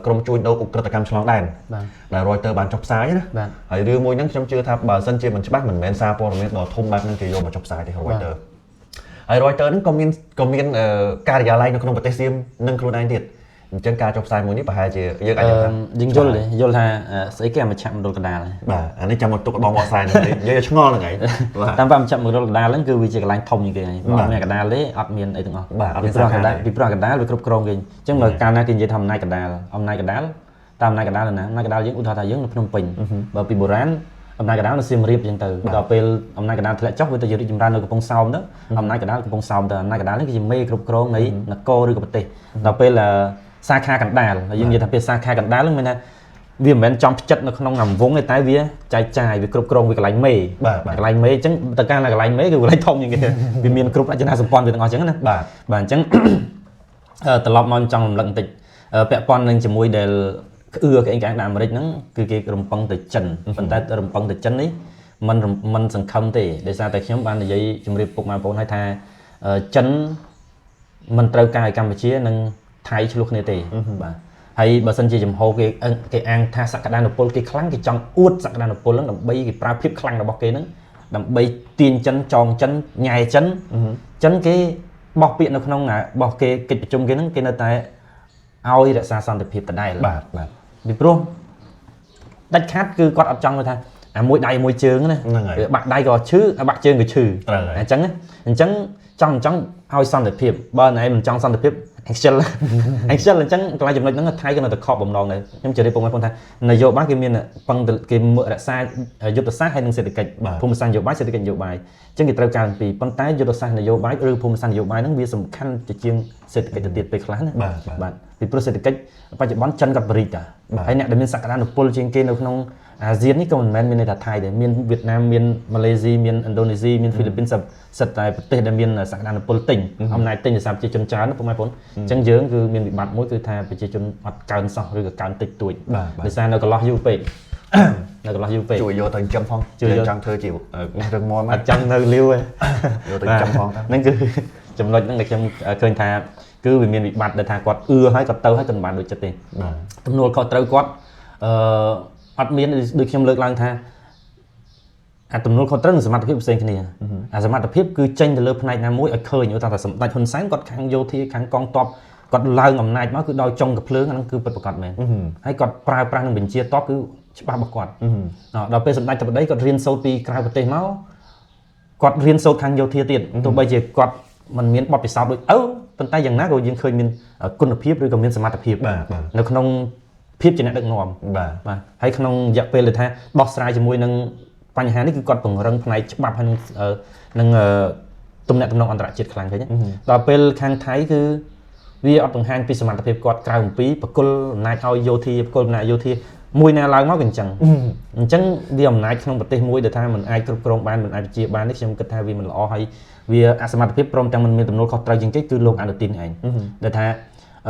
ៅក្រុមជួញដូរឧក្រិដ្ឋកម្មឆ្លងដែនដែល Reuters បានចុះផ្សាយណាហើយរឿងមួយហ្នឹងខ្ញុំជឿថាបើសិនជាមិនច្បាស់មិនមែនសារព័ត៌មានដ៏ធំបែបហ្នឹងគេយកមកចុះផ្សាយទេ Reuters ហើយ Reuters ហ្នឹងក៏មានការិយាល័យនៅក្នុងប្រទេសសៀមនឹងខ្លួនឯងទៀតអញ្ចឹងការចុះផ្សាយមួយនេះប្រហែលជាយើងអាចយើងយល់ថាស្អីគេមជ្ឈមណ្ឌលកណ្ដាលបាទអានេះចាំមកទុកបងមកផ្សាយនេះនិយាយឆ្ងល់ហ្នឹងហើយតាមមជ្ឈមណ្ឌលកណ្ដាលហ្នឹងគឺវាជាកន្លែងធំជាងគេហើយបើមានកណ្ដាលទេអត់មានអីទាំងអស់ពីព្រោះកណ្ដាលវាគ្រប់គ្រងគេអញ្ចឹងបើកាលណាគេនិយាយថាអំណាចកណ្ដាលតាមអំណាចកណ្ដាលណាអំណាចកណ្ដាលយើងឧទាហរណ៍ថាយើងនៅភ្នំពេញបើពីបុរាណអំណាចកណ្ដាលនៅសៀមរាបអញ្ចឹងទៅដល់ពេលអំណាចកណ្ដាលធ្លាក់ចុះវាទៅរីកចម្រើននៅកំពង់សោមទៅអំណាចកណ្ដាលកំពង់សោមទៅអំណាចកណ្ដាលនេះគឺជាមេគ្រប់គ្រងនៃនគរឬក៏ប្រទេសដល់ពេលសាខាកណ្ដាលយើងនិយាយថាពេលសាខាកណ្ដាលហ្នឹងមានថាវាមិនមែនចំផ្ចិតនៅក្នុងអាវងទេតែវាចែកចាយវាគ្រប់គ្រងវាកន្លែងមេកន្លែងមេអញ្ចឹងតើកាលណាកន្លែងមេគឺកន្លែងធំជាងគេវាមានគ្រប់រចនាសម្ព័ន្ធវាទាំងអស់អញ្ចឹងណាបាទអញ្ចឹងត្រឡប់មកចង់រំលឹកបន្តិចពាក់ព័ន្ធនឹងជាមួយដែលក្អេងក្អាងដាក់អាមេរិកហ្នឹងគឺគេរំពឹងទៅចិនប៉ុន្តែរំពឹងទៅចិននេះมันសង្ឃឹមទេដោយសារតែខ្ញុំបាននិយាយជម្រាបពុកម៉ែបងប្អូនឲ្យថាចិនមិនត្រូវការឲ្យកម្ពុជានិងថៃឆ្លោះគ្នាទេបាទហើយបើសិនជាចំហគេអាងថាសក្តានុពលគេខ្លាំងគេចង់អួតសក្តានុពលហ្នឹងដើម្បីគេប្រើភាពខ្លាំងរបស់គេហ្នឹងដើម្បីទាញចិនចងចិនញ៉ែចិនគេបោះពាក្យនៅក្នុងបោះគេកិច្ចប្រជុំគេហ្នឹងគេនៅតែឲ្យរក្សាសន្តិភាពដដែលបាទពីព្រោះដាច់ខាត់គឺគាត់អត់ចង់ថាអាមួយដៃមួយជើងណាវាបាក់ដៃក៏ឈឺបាក់ជើងក៏ឈឺអញ្ចឹងចង់ឲ្យសន្តិភាពបើណែមិនចង់សន្តិភាព Excel អញ្ចឹងកន្លែងចំណុចហ្នឹងថៃក៏នៅតែខកបំណងដែរខ្ញុំជម្រាបពុកម៉ែបងប្អូនថានយោបាយគេមានគេរក្សាយុទ្ធសាស្ត្រហើយនិងសេដ្ឋកិច្ចភូមិសាស្ត្រនយោបាយសេដ្ឋកិច្ចនយោបាយអញ្ចឹងគេត្រូវការពីប៉ុន្តែយុទ្ធសាស្ត្រនយោបាយឬភូមិសាស្ត្រនយោបាយហ្នឹងវាសំខាន់ជាងសេដ្ឋកិច្ចទៅទៀតពេលខ្លះណាបាទពីព្រោះសេដ្ឋកិច្ចបច្ចុប្បន្នចិនក៏បរិយាហើយអ្នកដែលមានសក្តានុពលជាងគេនៅក្នុងអាស៊ាននេះក៏មិនមែនមានន័យថាថៃដែរមានវៀតណាមមានម៉ាឡេស៊ីមានឥណ្ឌូនេស៊ីមានហ្វីលីពីនសិតតែប្រទេសដែលមានសក្តានុពលទិញអំណាចទិញដោយសារប្រជាជនច្រើនពុកម៉ែបងប្អូនអញ្ចឹងយើងគឺមានវិបត្តិមួយគឺថាប្រជាជនអត់កើនសោះឬក៏កើនតិចតួចដោយសារនៅកន្លោះយូរពេកជួយយកទៅចិញ្ចឹមផងយើងចង់ធ្វើជារឹងមាំអត់ចង់នៅលាវទេយកទៅចិញ្ចឹមផងហ្នឹងគឺចំណុចហ្នឹងដែលខ្ញុំឃើញថាគឺវាមានវិបត្តិដែលថាគាត់ហើយគាត់ទៅហើយគាត់មិនបានដូចចិត្តទេទំនួលខុសត្រូវគាត់អត់មានដូចខ្ញុំលើកឡើងថាអាទំនួលខុសត្រូវនិងសមត្ថភាពផ្សេងគ្នាអាសមត្ថភាពគឺចេញទៅលើផ្នែកណាមួយឲ្យឃើញថាសម្ដេចហ៊ុនសែនគាត់ខាងយោធាខាងកងទ័ពគាត់ឡើងអំណាចមកគឺដោយចុងកាភ្លើងអាហ្នឹងគឺពិតប្រាកដមែនហើយគាត់ប្រើប្រាស់នឹងបញ្ជាទ័ពគឺច្បាស់របស់គាត់ដល់ពេលសម្ដេចតបដីគាត់រៀនសូត្រពីក្រៅប្រទេសមកគាត់រៀនសូត្រខាងយោធាទៀតទោះបីជាគាត់មិនមានបទពិសោធន៍ដូចប៉ុន្តែយ៉ាងណាក៏យើងឃើញមានគុណភាពឬក៏មានសមត្ថភាពនៅក្នុងភាពជាអ្នកដឹកនាំបាទហើយក្នុងរយៈពេលដែលថាដោះស្រាយជាមួយនឹងបញ្ហានេះគឺគាត់ពង្រឹងផ្នែកច្បាប់ហើយនឹងទំនាក់ទំនងអន្តរជាតិខ្លាំងឃើញដល់ពេលខាងថៃគឺវាអត់បង្ហាញពីសមត្ថភាពគាត់ក្រៅអំពីបកគលអំណាចឲ្យយោធាបកគលអំណាចយោធាមួយណាឡើងមកក៏អញ្ចឹងវាអំណាចក្នុងប្រទេសមួយដែលថាมันអាចគ្រប់គ្រងបានมันអាចជាបាននេះខ្ញុំគិតថាវាមិនល្អហើយវាអសមត្ថភាពព្រមទាំងមិនមានទំនួលខុសត្រូវជាងគេគឺលោកអនុទានឯងដែលថា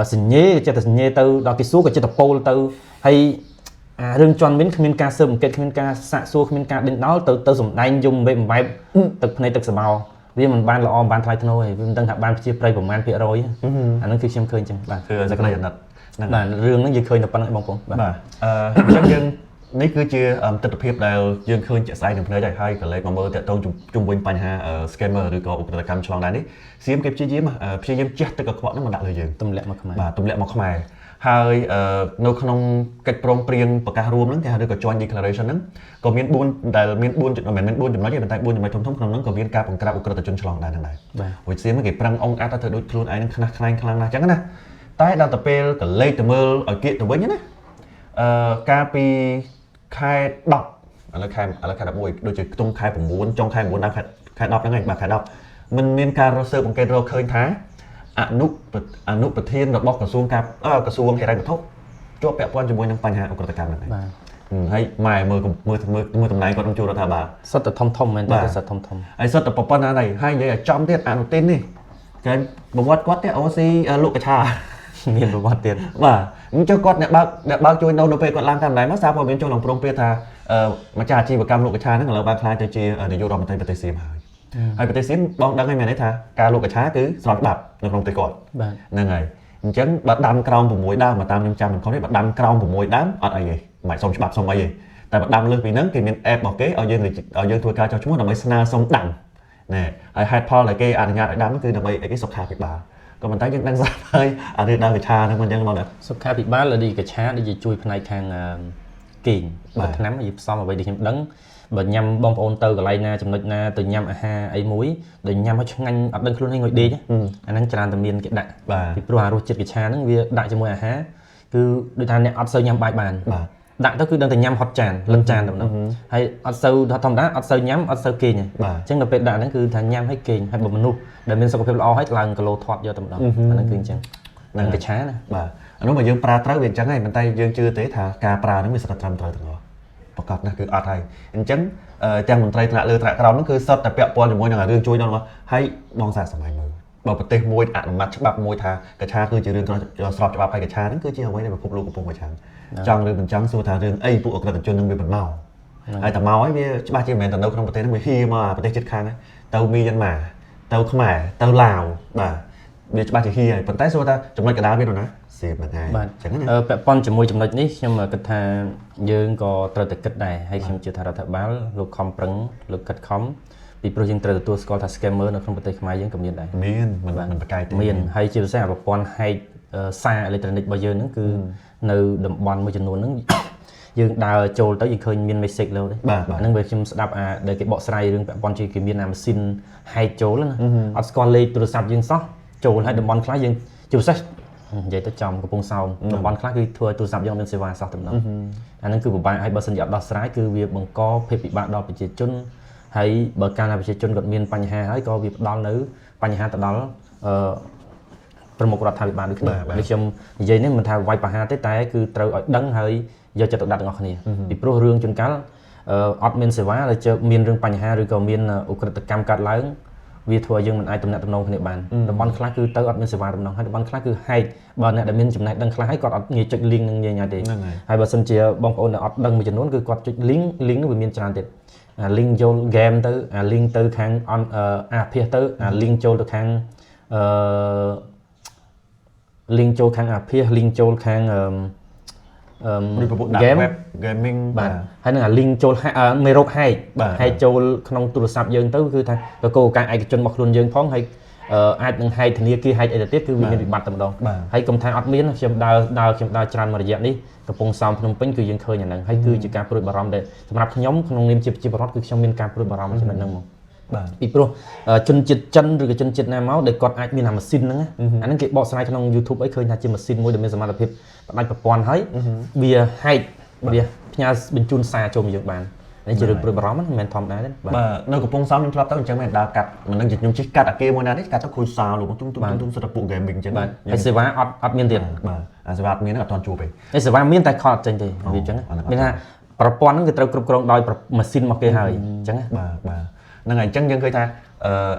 សញ្ញេចិត្តសញ្ញេទៅដល់គេសួរក៏ចិត្តពោលទៅហើយរឿងជន់មីនគ្មានការស៊ើបអង្កេតគ្មានការសាកសួរគ្មានការដេញដោលទៅសម្ដែងយំបែបទឹកភ្នែកទឹកសម្បោរវាមិនបានល្អមិនបានថ្លៃថ្នូរទេវាមិនដឹងថាបានប្រជាប្រិយប្រមាណ%អាហ្នឹងគឺខ្ញុំឃើញអញ្ចឹងបាទគឺសក្តិអាណិតបាទរឿងហ្នឹងយើងឃើញតែប៉ុណ្្នឹងបងប្អូនបាទអញ្ចឹងយើង នេះគឺជាទស្សនវិជ្ជាដែលយើងឃើញជាក់ស្ដែងនឹងផ្នែកដែរហើយកន្លែងមកមើលតើតងជុំវិញបញ្ហា scammer ឬក៏ឧក្រិដ្ឋកម្មឆ្លងដែននេះសៀមគេព្យាយាមជះទឹកកខ្វក់ហ្នឹងមកដាក់លើយើងទម្លាក់មកខ្មែរបាទទម្លាក់មកខ្មែរហើយនៅក្នុងកិច្ចព្រមព្រៀងប្រកាសរួមហ្នឹងគេហៅថា Joint Declaration ហ្នឹងក៏មាន4ដែលមាន4ចំណុចមិនមែន4ចំណុចទេប៉ុន្តែ4ចំណុចធំៗក្នុងហ្នឹងក៏មានការបង្ក្រាបឧក្រិដ្ឋជនឆ្លងដែនហ្នឹងដែរព្រោះសៀមគេប្រឹងអង្គអាត់ទៅដូចខ្លួនឯងនឹងខ្នះខ្នែងខ្លាំងណាស់អញ្ចឹងណាតែដល់ទៅពេលកលេចទៅមើលឲ្យគៀកទៅវិញណាកាលពីខែ10ឥឡូវខែ11ដូចជាខ្ទង់ខែ9ចុងខែ9ដល់ខែ10ហ្នឹងឯងបាទខែ10มันមានការរកស៊ើបអង្កេតរកឃើញថាអនុប្រធានរបស់ក្រសួងហិរញ្ញវត្ថុជាប់ពាក់ព័ន្ធជាមួយនឹងបញ្ហាឧក្រិដ្ឋកម្មហ្នឹងបាទហើយម៉ែមើលតំណែងគាត់នឹងជួលរដ្ឋាភិបាលសុទ្ធតែធំមែនទេសុទ្ធធំហើយសុទ្ធតែប៉ុណ្ណាដែរហើយនិយាយឲ្យចំទៀតអនុទាននេះគេប្រវត្តិគាត់ទេអូស៊ីលោកកឆាមានប្រវត្តិទៀតបាទអញ្ចឹងគាត់អ្នកបើកជួយនៅពេលគាត់ឡើងតាមដែរមកសារព័ត៌មានចូលក្នុងប្រងព្រាថាម្ចាស់អាជីវកម្មលោកកឆាហ្នឹងឥឡូវបានខ្លាយទៅជានាយករដ្ឋមន្ត្រីប្រទេសសៀមហើយប្រទេសសៀមបងដឹងហើយមែនទេថាការលោកកឆាគឺស្របច្បាប់នៅក្នុងប្រទេសគាត់ហ្នឹងហើយអញ្ចឹងបើដាំក្រោម6ដើមមកតាមខ្ញុំចាំមិនខុសទេបើដាំក្រោម6ដើមអត់អីទេមិនសុំច្បាប់សុំអីទេតែបើដាំលើសពីហ្នឹងគេមាន app របស់គេឲ្យយើងធ្វើការចុះឈ្មោះដើម្បីស្នើសុំដាំណែហើយហេតុផលដែលគេអនុញ្ញាតឲ្យដាំគឺដើម្បីអីគេសុខាភិបាលក៏ប៉ុន្តែយើងដឹងស្រាប់ហើយអារឿងដើមកឆាហ្នឹងមិនអញ្ចឹងមកដែរសុខាភិបាលលើកឆាដូចជាជួយផ្នែកខាងគេងបើឆ្នាំយើងផ្សំអ្វីដែលខ្ញុំដឹងបើញ៉ាំបងប្អូនទៅកន្លែងណាចំណុចណាទៅញ៉ាំអាហារអីមួយដូចញ៉ាំឲ្យឆ្ងាញ់អត់ដឹងខ្លួនឯងងុយដេកអាហ្នឹងច្រើនតែមានគេដាក់ពីព្រោះអារសជាតិកឆាហ្នឹងវាដាក់ជាមួយអាហារគឺដូចថាអ្នកអត់សូវញ៉ាំបាយបានដាក់ទៅគឺដឹងតែញ៉ាំហត់ចានលឹងចានទៅហ្នឹងហើយអត់សូវធម្មតាអត់សូវញ៉ាំអត់សូវគេងអញ្ចឹងដល់ពេលដាក់ហ្នឹងគឺថាញ៉ាំឲ្យគេងហើយបើមនុស្សដែលមានសុខភាពល្អហើយឡើងគីឡូធាត់យកតែម្ដងអាហ្នឹងគឺអញ្ចឹងហ្នឹងកឆាណាបាទអានោះបើយើងប្រើត្រូវវាអញ្ចឹងហើយប៉ុន្តែយើងជឿទេថាការប្រើហ្នឹងវាស្ថិតត្រឹមត្រូវទាំងអស់ប្រកាសណាស់គឺអត់ហើយអញ្ចឹងទាំងមន្ត្រីថ្នាក់លើថ្នាក់ក្រោមហ្នឹងគឺសុទ្ធតែពាក់ព័ន្ធជាមួយនឹងរឿងជួយដល់ហ្នឹងហើយបងសាសម័យមើលបើប្រទេសមួយអនុម័តច្បាប់មួយថាកឆាគឺជារឿងស្របច្បាប់ហើយកឆាហ្នឹងគឺជាអ្វីដែលពិភពលោកកំពុងប្រឆាំងចង់ឬមិនចង់សួរថារឿងអីពួកអក្រិតជននឹងវាបន្មកហើយតែមកហើយវាច្បាស់ជាមិនមែនតែនៅក្នុងប្រទេសហ្នឹងវាហ៊ាមកប្រទេសជិតខាងទៅមីយ៉ាន់ម៉ាទៅខ្មែរទៅឡាវបាទវាច្បាស់ជាហ៊ាហើយប៉ុន្តែសួរថាចំណុចកណ្ដាលវានៅណាសៀមហ្នឹងហើយអញ្ចឹងណាពាក់ព័ន្ធជាមួយចំណុចនេះខ្ញុំគិតថាយើងក៏ត្រូវតែគិតដែរហើយខ្ញុំជឿថារដ្ឋាភិបាលលោកខំប្រឹងលោកគិតខំពីព្រោះយើងត្រូវទទួលស្គាល់ថា scammer នៅក្នុងប្រទេសខ្មែរយើងក៏មានដែរមានមិនប្រកែកទេមានហើយជាពិសេសប្រព័ន្ធ hack សារអេឡិចត្រូនិករបស់យើងហ្នឹងគឺនៅតំបន់មួយចំនួនហ្នឹងយើងដើរចូលទៅយើងឃើញមាន message លើទេអាហ្នឹងវាខ្ញុំស្ដាប់ដែលគេបកស្រាយរឿងពាក់ព័ន្ធជាគេមានម៉ាស៊ីន hack ចូលណាអត់ស្គាល់លេខទូរស័ព្ទយើងសោះចូលហើយតំបន់ខ្លះយើងជាពិសេសនិយាយទៅចំកំពង់សោមតំបន់ខ្លះគឺធ្វើឲ្យទូរស័ព្ទយើងមានសេវាសោះតែម្ដងអាហ្នឹងគឺពិបាកហើយបើសិនជាអត់ដោះស្រាយគឺវាបង្កភាពពិបាកដល់ប្រជាជនហើយបើកាលណាប្រជាជនគាត់មានបញ្ហាហើយក៏វាផ្ដល់នៅបញ្ហាទៅដល់ប្រមុខរដ្ឋាភិបាលដូចគ្នាដូចខ្ញុំនិយាយនេះមិនថាវាយប្រហារទេតែគឺត្រូវឲ្យដឹងហើយយកចិត្តទុកដាក់ទាំងអស់គ្នាពីព្រោះរឿងជួនកាលអត់មានសេវាហើយជើមានរឿងបញ្ហាឬក៏មានឧក្រិដ្ឋកម្មកើតឡើងវាធ្វើឲ្យយើងមិនអាចទំនាក់ទំនងគ្នាបានតំបន់ខ្លះគឺទៅអត់មានសេវាតំណងហើយតំបន់ខ្លះគឺហែកបើអ្នកដែលមានចំណេះដឹងខ្លះហើយគាត់អត់ងាយចុច link នឹងងាយទេហើយបើសិនជាបងប្អូនដែលអត់ដឹងមួយចំនួនគឺគាត់ចុច link នោះវាមានច្រើនទៀតអា link ចូល game ទៅអា link ទៅខាងអាភាសទៅអា link ចូលទៅខាងlink ចូលខាងអាភាស link ចូលខាងgame gaming បាទហើយនឹងអា link ចូលមេរោគ hack ចូលក្នុងទូរស័ព្ទយើងទៅគឺថាកោការឯកជនរបស់ខ្លួនយើងផងហើយអាចនឹង hack ធនាគារ hack អីទៅទៀតគឺវាមានវិបត្តិតែម្ដងហើយកុំថាអត់មានខ្ញុំដើរច្រើនមួយរយៈនេះកំពង់សោមភ្នំពេញគឺយើងឃើញអាហ្នឹងហើយគឺជាការព្រួយបារម្ភដែលសម្រាប់ខ្ញុំក្នុងនាមជាប្រជាពលរដ្ឋគឺខ្ញុំមានការព្រួយបារម្ភចំណុចហ្នឹងមកបាទពីព្រោះជនជាតិចិនឬក៏ជនជាតិណាមកដែលគាត់អាចមានអាម៉ាស៊ីនហ្នឹងអាហ្នឹងគេបកស្រាយក្នុង YouTube អីឃើញថាជាម៉ាស៊ីនមួយដែលមានសមត្ថភាពផ្ដាច់ប្រព័ន្ធហើយវា hack វាផ្ញើបញ្ជូនសារចូលមកយើងបាននេះជារឿងព្រួយបារម្ភមិនមែនធម្មតាទេបាទនៅកំពង់សោមខ្ញុំធ្លាប់ទៅអញ្ចឹងមែនដើរកាត់មិនដឹងខ្ញុំជិះកាត់អាគារមួយណានេះកាត់ទៅខូចសាលលោកទុំសិតតែពួក gaming អញ្ចឹងបាទហើយសេវាអត់មានទៀតបាទអាសេវាអត់មានអត់ទាន់ជួបទេហើយសេវាមានតែខលអត់ចេញទេវាអញ្ចឹងមានថាប្រព័ន្ធហ្នឹងគឺត្រូវគ្រប់គ្រងដោយម៉ាស៊ីនមកគេហើយអញ្ចឹងបាទហ្នឹងហើយអញ្ចឹងយើងឃើញថា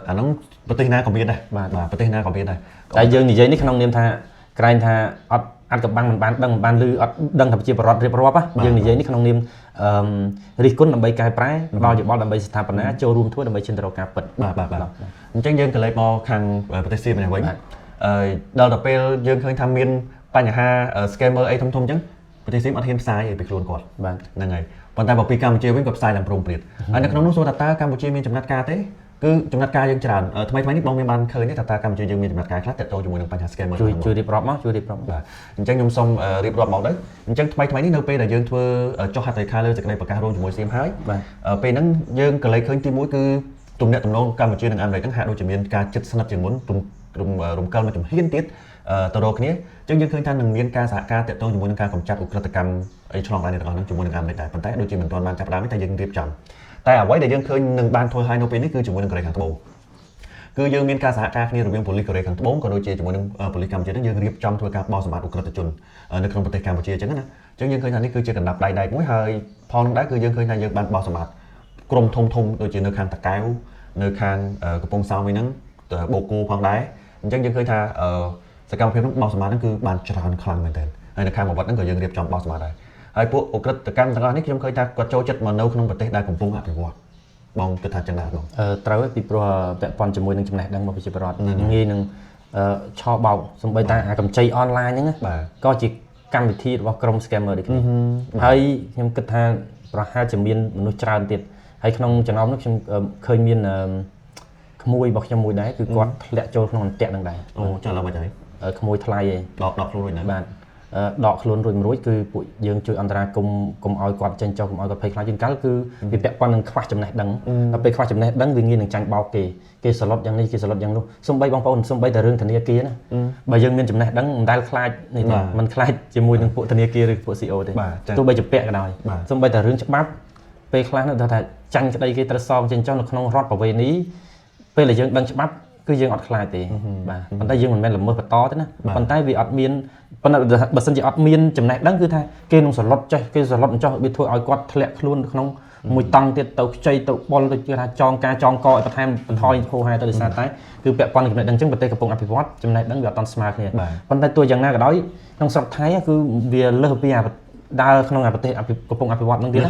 អាហ្នឹងប្រទេសណាក៏មានដែរបាទប្រទេសណាក៏មានដែរតែយើងនិយាយនេះក្នុងនាមថាក្រែងថាអត់កំបាំងមិនបានដឹងមិនបានឮអត់ដឹងថាប្រជាពលរដ្ឋរៀបរាប់យើងនិយាយនេះក្នុងនាមរិះគន់ដើម្បីកែប្រែផ្ដល់យោបល់ដើម្បីស្ថាបនាចូលរួមធ្វើដើម្បីឈានទៅរកការពិតបាទអញ្ចឹងយើងក៏លេចមកខាងប្រទេសសៀមនេះវិញដល់ទៅពេលយើងឃើញថាមានបញ្ហា scammer អីធំៗអញ្ចឹង ប្រទេសសៀមអត់ហ៊ានផ្សាយឲ្យពីខ្លួនគាត់ បាទ ហ្នឹងហើយប៉ុន្តែបើពីកម្ពុជាវិញគាត់ផ្សាយឡើងព្រមព្រៀងហើយនៅក្នុងនោះសួរថាតើកម្ពុជាមានចំណាត់ការទេគឺចំណាត់ការយើងច្រើនថ្មីនេះបងមានបានឃើញទេថាតើកម្ពុជាយើងមានចំណាត់ការខ្លះទាក់ទងជាមួយនឹងបញ្ហា scammer ជួយរៀបរាប់មកបាទអញ្ចឹងខ្ញុំសូមរៀបរាប់មកទៅអញ្ចឹងថ្មីនេះនៅពេលដែលយើងធ្វើចុះហត្ថលេខាលើសេចក្តីប្រកាសរួមជាមួយសៀមហើយពេលហ្នឹងយើងក៏លេចឃើញទី1គឺទំនាក់ទំនងកម្ពុជានិងអាមេរិកហ្នឹងហាក់ដូចជាមានការជិតស្និទ្ធជាងមុនរំកិលមួយជំហានទៀតទៅរកគ្នាអញ្ចឹងយើងឃើញថានឹងមានការសហការទាក់ទងជាមួយនឹងការកម្ចាត់ឧក្រិដ្ឋកម្មអីឆ្លងដែនទាំងអស់ហ្នឹងជាមួយនឹងអាមេរិកដែរប៉ុន្តែដូចជាមិនទាន់បានចាប់ផ្ដើមទេតែយើងរៀបចំតែអ្វីដែលយើងឃើញនឹងបានធ្វើឲ្យនៅពេលនេះគឺជាមួយនឹងកូរ៉េខាងត្បូងគឺយើងមានការសហការគ្នារវាងប៉ូលីសកូរ៉េខាងត្បូងក៏ដូចជាជាមួយនឹងប៉ូលីសកម្ពុជាហ្នឹងយើងរៀបចំធ្វើការបោះសម្បត្តិឧក្រិដ្ឋជននៅក្នុងប្រទេសកម្ពុជាអញ្ចឹងណាអញ្ចឹងយើងឃើញថានេះគឺជាកណ្ដាប់ដៃដែកមួយហើយផងនោះដែរគឺយើងឃើញថាយើងបានបោះសម្បត្តិក្រុមធំដូចជានៅខាងតាកែវនៅខាងកំពង់សោមវិញហ្នឹងបូកគោផងដែរអញ្ចឹងយើងឃើញថាសកម្មភាពហ្នឹងបោះសម្បត្តិហ្នឹងគឺបានច្រើនខ្លាំងមែនទែនហើយនៅខាងបាវិតហ្នឹងក៏យើងរៀបចំបោះសម្បត្តិដែរហើយពួកឧក្រិដ្ឋកម្មទាំងអស់នេះខ្ញុំឃើញថាគាត់ចូលចិត្តមកនៅក្នុងប្រទេសដែលកំពុងអភិវឌ្ឍបងគិតថាចឹងដែរបងត្រូវពីព្រោះពាក់ព័ន្ធជាមួយនឹងចំណេះដឹងរបស់ប្រជាពលរដ្ឋងាយនឹងឆោបោកសំបីតែអាកម្ចីអនឡាញហ្នឹងក៏ជាកម្មវិធីរបស់ក្រុម scammer ដូចគ្នាហើយខ្ញុំគិតថាប្រហែលជាមានមនុស្សច្រើនទៀតហើយក្នុងចំណោមនោះខ្ញុំឃើញមានក្មួយរបស់ខ្ញុំមួយដែរគឺគាត់ធ្លាក់ចូលក្នុងអន្ទាក់ហ្នឹងដែរអូចាឡើយមិនហើយក្មួយថ្លៃឯងដកខ្លួនរួចណាបាទដកខ្លួនរួចគឺពួកយើងជួយអន្តរាគមកុំឲ្យគាត់ចេញចុះកុំឲ្យគាត់ភ័យខ្លាចជាងកាលគឺវាពាក់ព័ន្ធនឹងខ្វះចំណេះដឹងដល់ពេលខ្វះចំណេះដឹងវាងាយនឹងចាញ់បោកគេសឡុតយ៉ាងនេះគេសឡុតយ៉ាងនោះសូម្បីបងប្អូនសូម្បីតែរឿងធនាគារណាបើយើងមានចំណេះដឹងមិនដែលខ្លាចនេះទេមិនខ្លាចជាមួយនឹងពួកធនាគារឬពួក CEO ទេទោះបីជាពាក់ក៏ដោយសូម្បីតែរឿងច្បាប់ពេលខ្លះនោះថាចាញ់ក្តីគេត្រូវសងចេញចុះនៅក្នុងរដ្ឋប្រវេណីពេលដែលយើងដឹងច្បាប់គឺយើងអត់ខ្លាចទេបាទប៉ុន្តែយើងមិនមែនល្មើសបន្តទេណាប៉ុន្តែវាអត់មានប៉ុន្តែបើសិនជាអត់មានចំណេះដឹងគឺថាគេនឹងសឡុតចេះគេសឡុតចោះវាធ្វើឲ្យគាត់ធ្លាក់ខ្លួនក្នុងមួយតង់ទៀតទៅខ្ចីទៅបុលទៅគេថាចងការចងកឲ្យបន្ថែមបន្ថយហូរហែទៅដោយសារតែគឺពាក់ព័ន្ធនឹងចំណេះដឹងអញ្ចឹងប្រទេសកំពុងអភិវឌ្ឍចំណេះដឹងវាអត់ទាន់ស្មើគ្នាប៉ុន្តែទោះយ៉ាងណាក៏ដោយក្នុងស្រុកថៃគឺវាលើសពីដើរក្នុងប្រទេសកំពុងអភិវឌ្ឍនឹងទៀត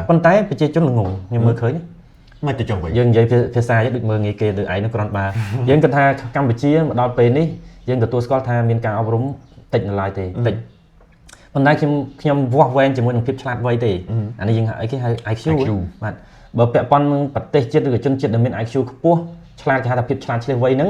ប៉ុន្តែប្រជាជនល្ងងខ្ញុំមើលឃើញមិនទៅចុះវិញយើងនិយាយភាសាយើងដូចមើលងាយគេដូចឯងនោះគ្រាន់បើយើងគិតថាកម្ពុជាមកដល់ពេលនេះយើងទទួលស្គាល់ថាមានការអប់រំតិចនៅឡើយទេតិចប៉ុន្តែខ្ញុំវាស់វែងជាមួយនឹងភាពឆ្លាតវៃទេអានេះយើងហៅអីគេហៅ IQ បាទបើពាក់ព័ន្ធនឹងប្រទេសជាតិឬក៏ជនជាតិដែលមាន IQ ខ្ពស់ឆ្លាតគេហៅថាភាពឆ្លាតឆ្លៀសវៃហ្នឹង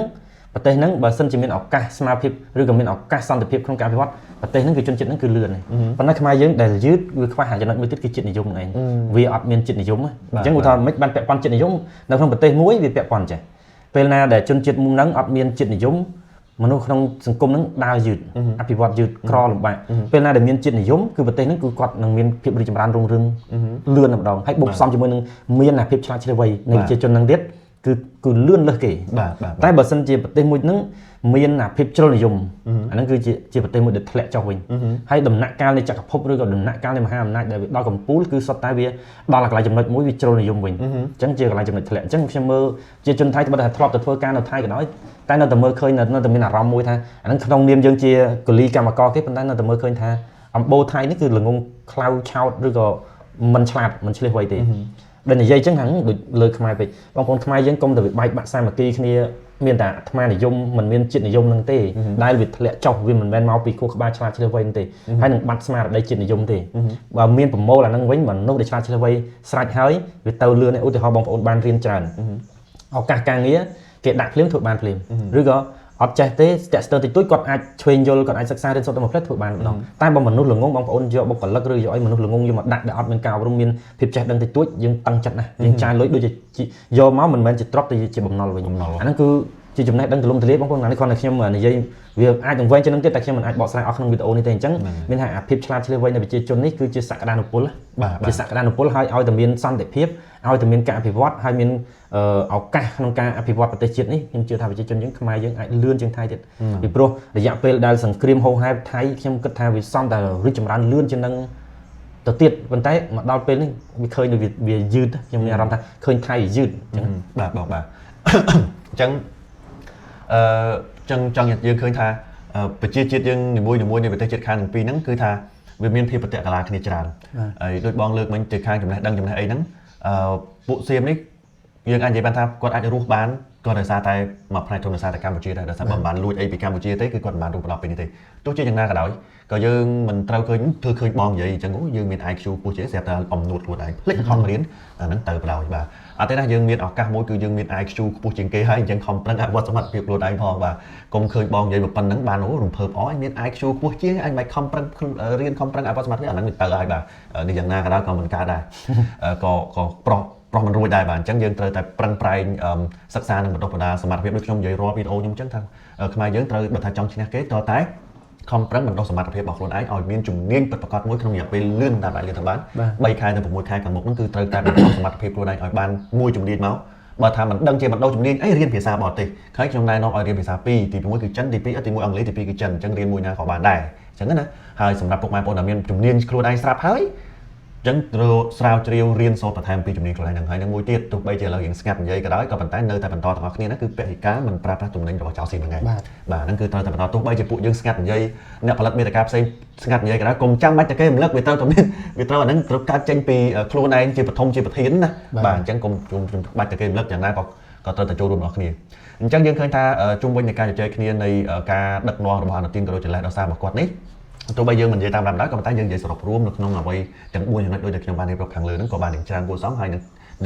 ប្រទេសហ្នឹងបើសិនជាមានឱកាសស្មារតីឬក៏មានឱកាសសន្តិភាពក្នុងការអភិវឌ្ឍប្រទេសហ្នឹងគឺជនជាតិហ្នឹងគឺលឿនទេប៉ុន្តែខ្មែរយើងដែលយឺតវាខ្វះចំណុចមួយទៀតគឺជាតិនិយមហ្នឹងឯងវាអត់មានជាតិនិយមអញ្ចឹងឧទាហរណ៍មិនបានពាក់ព័ន្ធជាតិនិយមនៅក្នុងប្រទេសមួយវាពាក់ព័ន្ធចេះពេលណាដែលជនជាតិមុនហ្នឹងអត់មានជាតិនិយមមនុស្សក្នុងសង្គមហ្នឹងដើរយឺតអភិវឌ្ឍយឺតក្រលំបាកពេលណាដែលមានជាតិនិយមគឺប្រទេសហ្នឹងគឺគាត់នឹងមានភាពរីកចម្រើនរុងរឿងលឿនតែម្ដងហើយបុកផ្សំជាមួយនឹងមានអាភាពឆ្លាតឆ្លៀសវៃនៃប្រជាជនហ្នឹងទៀតគឺលឿនលើសគេតែបើសិនជាប្រទេសមួយហ្នឹងមានអាភាពជ្រុលនិយមអាហ្នឹងគឺជាប្រទេសមួយដែលធ្លាក់ចុះវិញហើយដំណាក់កាលនៃចក្រភពឬក៏ដំណាក់កាលនៃមហាអំណាចដែលវាដល់កំពូលគឺសុទ្ធតែវាដល់កន្លែងចំណុចមួយវាជ្រុលនិយមវិញអញ្ចឹងជាកន្លែងចំណុចធ្លាក់អញ្ចឹងខ្ញុំមើលជាជនថៃបើថាធ្លាប់ទៅធ្វើការនៅថៃក៏ដោយតែនៅតែមើលឃើញនៅតែមានអារម្មណ៍មួយថាអាហ្នឹងក្នុងនាមយើងជាកូលីកម្មករគេប៉ុន្តែនៅតែមើលឃើញថាអំបូរថៃនេះគឺល្ងងខ្លៅឆោតឬក៏មិនឆ្លាតមិនឆ្លៀសវៃទេដែលនិយាយចឹងហ្នឹងដូចលើខ្មែរពេកបងប្អូនខ្មែរយើងកុំតែវាបែកបាក់សាមគ្គីគ្នាមានតែអាត្មានិយមមិនមានជាតិនិយមនឹងទេដែលវាធ្លាក់ចុះវាមិនមែនមកពីខួរក្បាលឆ្លាតឆ្លៀសវៃទេហើយនឹងបាត់ស្មារតីជាតិនិយមទេបើមានប្រមូលអាហ្នឹងវិញមនុស្សដែលឆ្លាតឆ្លៀសវៃស្រេចហើយវាទៅលឿនឧទាហរណ៍បងប្អូនបានរៀនច្រើនឱកាសការងារគេដាក់ភ្លាមធ្វើបានភ្លាមឬក៏អត់ចេះទេស្ទាក់ស្ទើរតិចតួចគាត់អាចឆ្វេងយល់គាត់អាចសិក្សារៀនសូត្រតែមួយផ្លែធ្វើបានម្ដងតែបើមនុស្សល្ងងបងប្អូនយកបុគ្គលិកឬយកឲ្យមនុស្សល្ងងយកមកដាក់ដែលអត់មានការអប់រំមានភាពចេះដឹងតិចតួចយើងតឹងចិត្តណាស់យើងចាយលុយដូចជាយកមកមិនមែនជាទ្រព្យតែជាបំណុលវិញអាហ្នឹងគឺជាចំណេះដឹងទូលំទូលាយបងប្អូនអានេះគ្រាន់តែខ្ញុំនិយាយវាអាចនឹងវែងជាងនឹងទៀតតែខ្ញុំមិនអាចបកស្រាយអស់ក្នុងវីដេអូនេះទេអញ្ចឹងមានថាអាភាពឆ្លាតឆ្លៀសវៃនៃប្រជាជននេះគឺជាសក្តានុពលជាសក្តានុពលឲ្យតែមានសន្តិភាពឲ្យតែមានការអភិវឌ្ឍហើយមានឱកាសក្នុងការអភិវឌ្ឍប្រទេសជាតិនេះខ្ញុំជឿថាប្រជាជនយើងខ្មែរយើងអាចលឿនជាងថៃទៀតពីព្រោះរយៈពេលដែលសង្គ្រាមហូរហែថៃខ្ញុំគិតថាវាសំតែរីកចម្រើនលឿនជាងនឹងទៅទៀតប៉ុន្តែមកដល់ពេលនេះវាឃើញវាយឺតខ្ញុំមានអារម្មណ៍ថាឃើញថៃយឺតអញ្ចឹងបាទបងបាទអញ្ចឹងចង់យើងឃើញថាប្រជាជាតិយើងនីមួយនៃប្រទេសជាតិខាងទាំងពីរហ្នឹងគឺថាវាមានភាពប្រតិកលាគ្នាច្រើនហើយដូចបងលើកមិញទៅខាងចំណេះដឹងចំណេះអីហ្នឹងពួកសៀមនេះយើងអាចនិយាយបានថាគាត់អាចរស់បាន គាត់ដោយសារតែមកផ្នែកទុនដោយសារតែកម្ពុជាដែរដោយសារបើបានលួចអីពីកម្ពុជាទេគឺគាត់មិនបានរូបផ្ដោតពីនេះទេទោះជាយ៉ាងណាក៏ដោយក៏យើងមិនត្រូវឃើញធ្វើឃើញបងនិយាយអញ្ចឹងយើងមាន IQ ខ្ពស់ជាងស្រាប់តែអំនួតខ្លួនឯងភ្លេចខំរៀនអាហ្នឹងទៅបដ ாய் បាទអត់ទេណាយើងមានឱកាសមួយគឺយើងមាន IQ ខ្ពស់ជាងគេហើយអញ្ចឹងខំប្រឹងអភិវឌ្ឍសមត្ថភាពខ្លួនឯងផងបាទកុំឃើញបងនិយាយប៉ុណ្្នឹងបានរំភើបអញមាន IQ ខ្ពស់ជាងអញមិនខំប្រឹងរៀនខំប្រឹងអភិវឌ្ឍសមត្ថភាពអាហ្នឹងវាទៅហើយបាទនេះយ៉ាងណាក៏ដោយក៏មិនកើតដែរក៏ប្រុសមិនរួចដែរបាទអញ្ចឹងយើងត្រូវតែប្រឹងប្រែងសិក្សានិងបណ្ដុះបណ្ដាលសមត្ថភាពដូចខ្ញុំនិយាយរាល់វីដេអូខ្ញុំអញ្ចឹងថាខ្មែរយើងត្រូវបើថាចង់ឈ្នះគេតតែខំប្រឹងបណ្ដុះសមត្ថភាពរបស់ខ្លួនឯងឲ្យមានជំនាញពិតប្រាកដមួយក្នុងរយៈពេលលឿនតាមអាចលឿនទៅបាន3ខែទៅ6ខែខាងមុខហ្នឹងគឺត្រូវតែបណ្ដុះសមត្ថភាពខ្លួនឯងឲ្យបានមួយជំនាញមកបើថាមិនដឹងជាបណ្ដុះជំនាញអីរៀនភាសាបរទេសហើយខ្ញុំណែនាំឲ្យរៀនភាសា2ទី1គឺចិនទី2ទី1អង់គ្លេសទី2គឺចិនអញ្ចឹងរៀនមួយណាក៏បានដែរអញ្ចឹងណាហើយសម្រាប់ពុកម៉ែបងប្អូនដែលមានជំនាញខ្លួនឯងស្រាប់ហើយអញ្ចឹងត្រូវស្រាវជ្រាវរៀនសូត្របន្ថែមពីជំនាញខ្លួនឯងហ្នឹងហើយនឹងមួយទៀតទោះបីជាឥឡូវរៀងស្ងាត់និយាយក៏ដោយក៏ប៉ុន្តែនៅតែបន្តទាំងអស់គ្នាណាគឺពហិការមិនប្រើប្រាស់ទំនិញរបស់ចៅស៊ីហ្នឹងឯងបាទហ្នឹងគឺត្រូវតែបន្តទោះបីជាពួកយើងស្ងាត់និយាយអ្នកផលិតមាតិកាផ្សេងស្ងាត់និយាយក៏ដោយកុំចាំបាច់តែគេរំលឹកវាត្រូវតែមានវាត្រូវអាហ្នឹងត្រូវកើតចេញពីខ្លួនឯងជាបឋមជាប្រធានណាបាទអញ្ចឹងកុំបាច់តែគេរំលឹកយ៉ាងណាក៏ត្រូវតែចូលរួមរបស់គ្នាអញ្ចឹងយើងឃើញថាជុំវិញនៃការជជែកគ្នានៃការដឹកនាំរបស់អាណត្តិក៏ដូចជាលេសដល់សាររបស់គាត់នេះទោះបីយើងមិននិយាយតាមដានដែរក៏ប៉ុន្តែយើងនិយាយសរុបរួមនៅក្នុងអ្វីទាំង4ចំណុចដូចដែលខ្ញុំបានរៀបរាប់ខាងលើហ្នឹងក៏បាននឹងច្រើនគួរសមហើយនឹ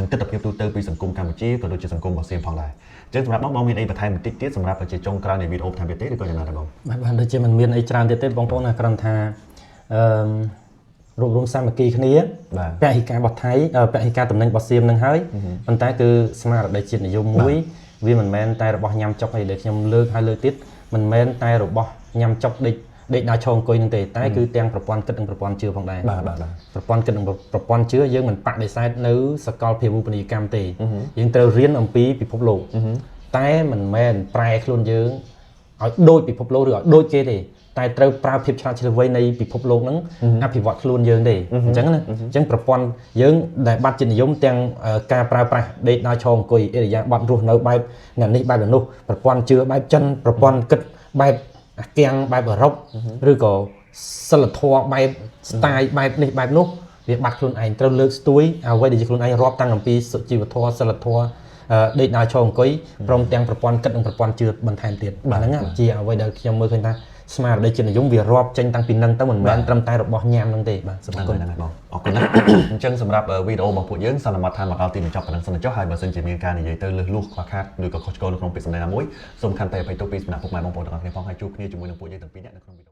ងទស្សនវិជ្ជាទូទៅពីសង្គមកម្ពុជាក៏ដូចជាសង្គមរបស់សៀមផងដែរអញ្ចឹងសម្រាប់បងមានអីបន្ថែមបន្តិចទៀតសម្រាប់ជាចុងក្រោយនៃវីដេអូបន្ថែមទៀតទេឬក៏យ៉ាងណាដែរបងបាទដូចជាមិនមានអីច្រើនទៀតទេបងប្អូនណាគ្រាន់ថារួបរวมសាមគ្គីគ្នាពហិការរបស់ថៃពហិការតំណែងរបស់សៀមនឹងហើយប៉ុន្តែគឺស្មារតីជាតិនិយមមួយវាមិនមែនតែរបស់ញ៉ាំចុកអីដែលខ្ញុំលើកហើយលើកទៀតមិនមែនតែរបស់ញ៉ាំចុកដេកដើរឈរអង្គុយនឹងទេតែគឺទាំងប្រព័ន្ធគិតនិងប្រព័ន្ធជឿផងដែរបាទប្រព័ន្ធគិតនិងប្រព័ន្ធជឿយើងមិនបដិសេធនៅសកលភាវូបនីយកម្មទេយើងត្រូវរៀនអំពីពិភពលោកតែមិនមែនប្រែខ្លួនយើងឲ្យដូចពិភពលោកឬឲ្យដូចគេទេតែត្រូវប្រើភាពឆ្លាតឆ្លៀវវៃនៃពិភពលោកហ្នឹងអភិវឌ្ឍខ្លួនយើងទេអញ្ចឹងណាអញ្ចឹងប្រព័ន្ធយើងដែលបាត់ចិត្តនិយមទាំងការប្រើប្រាស់ដេកដើរឈរអង្គុយអិរិយាបថរស់នៅបែបនេះបែបនោះប្រព័ន្ធជឿបែបចិនប្រព័ន្ធគិតបែបអាគៀងបែបអឺរ៉ុបឬក៏សិលធម៌បែបស្ទាយបែបនេះបែបនោះវាបាត់ខ្លួនឯងត្រូវលើកស្ទួយអ្វីដែលជាខ្លួនឯងរាប់តាំងអំពីសុជីវធម៌សិលធម៌ដេកដើរឈរអង្គុយព្រមទាំងប្រព័ន្ធគិតនិងប្រព័ន្ធជឿបន្ថែមទៀតហ្នឹងជាអ្វីដែលខ្ញុំមើលឃើញថាស្មារតីជាតិនិយមវារាប់ចេញតាំងពីនឹងទៅមិនមែនត្រឹមតែរបស់ញ៉ាំនឹងទេបាទសូមអរគុណហ្នឹងហើយបងអរគុណណាស់អញ្ចឹងសម្រាប់វីដេអូរបស់ពួកយើងសន្មតថាមកដល់ទីបញ្ចប់ប៉ុណ្ណឹងសិនចុះហើយបើសិនជាមានការនិយាយទៅលើសលួសខ្វះខាតឬក៏ខុសឆ្គងនៅក្នុងពាក្យសម្ដីណាមួយសូមខន្តីអភ័យទោសពីសំណាក់ពុកម៉ែបងប្អូនទាំងអស់គ្នាផងហើយជួបគ្នាជាមួយនឹងពួកយើងទាំងពីរនាក់នៅក្នុងវីដេអូ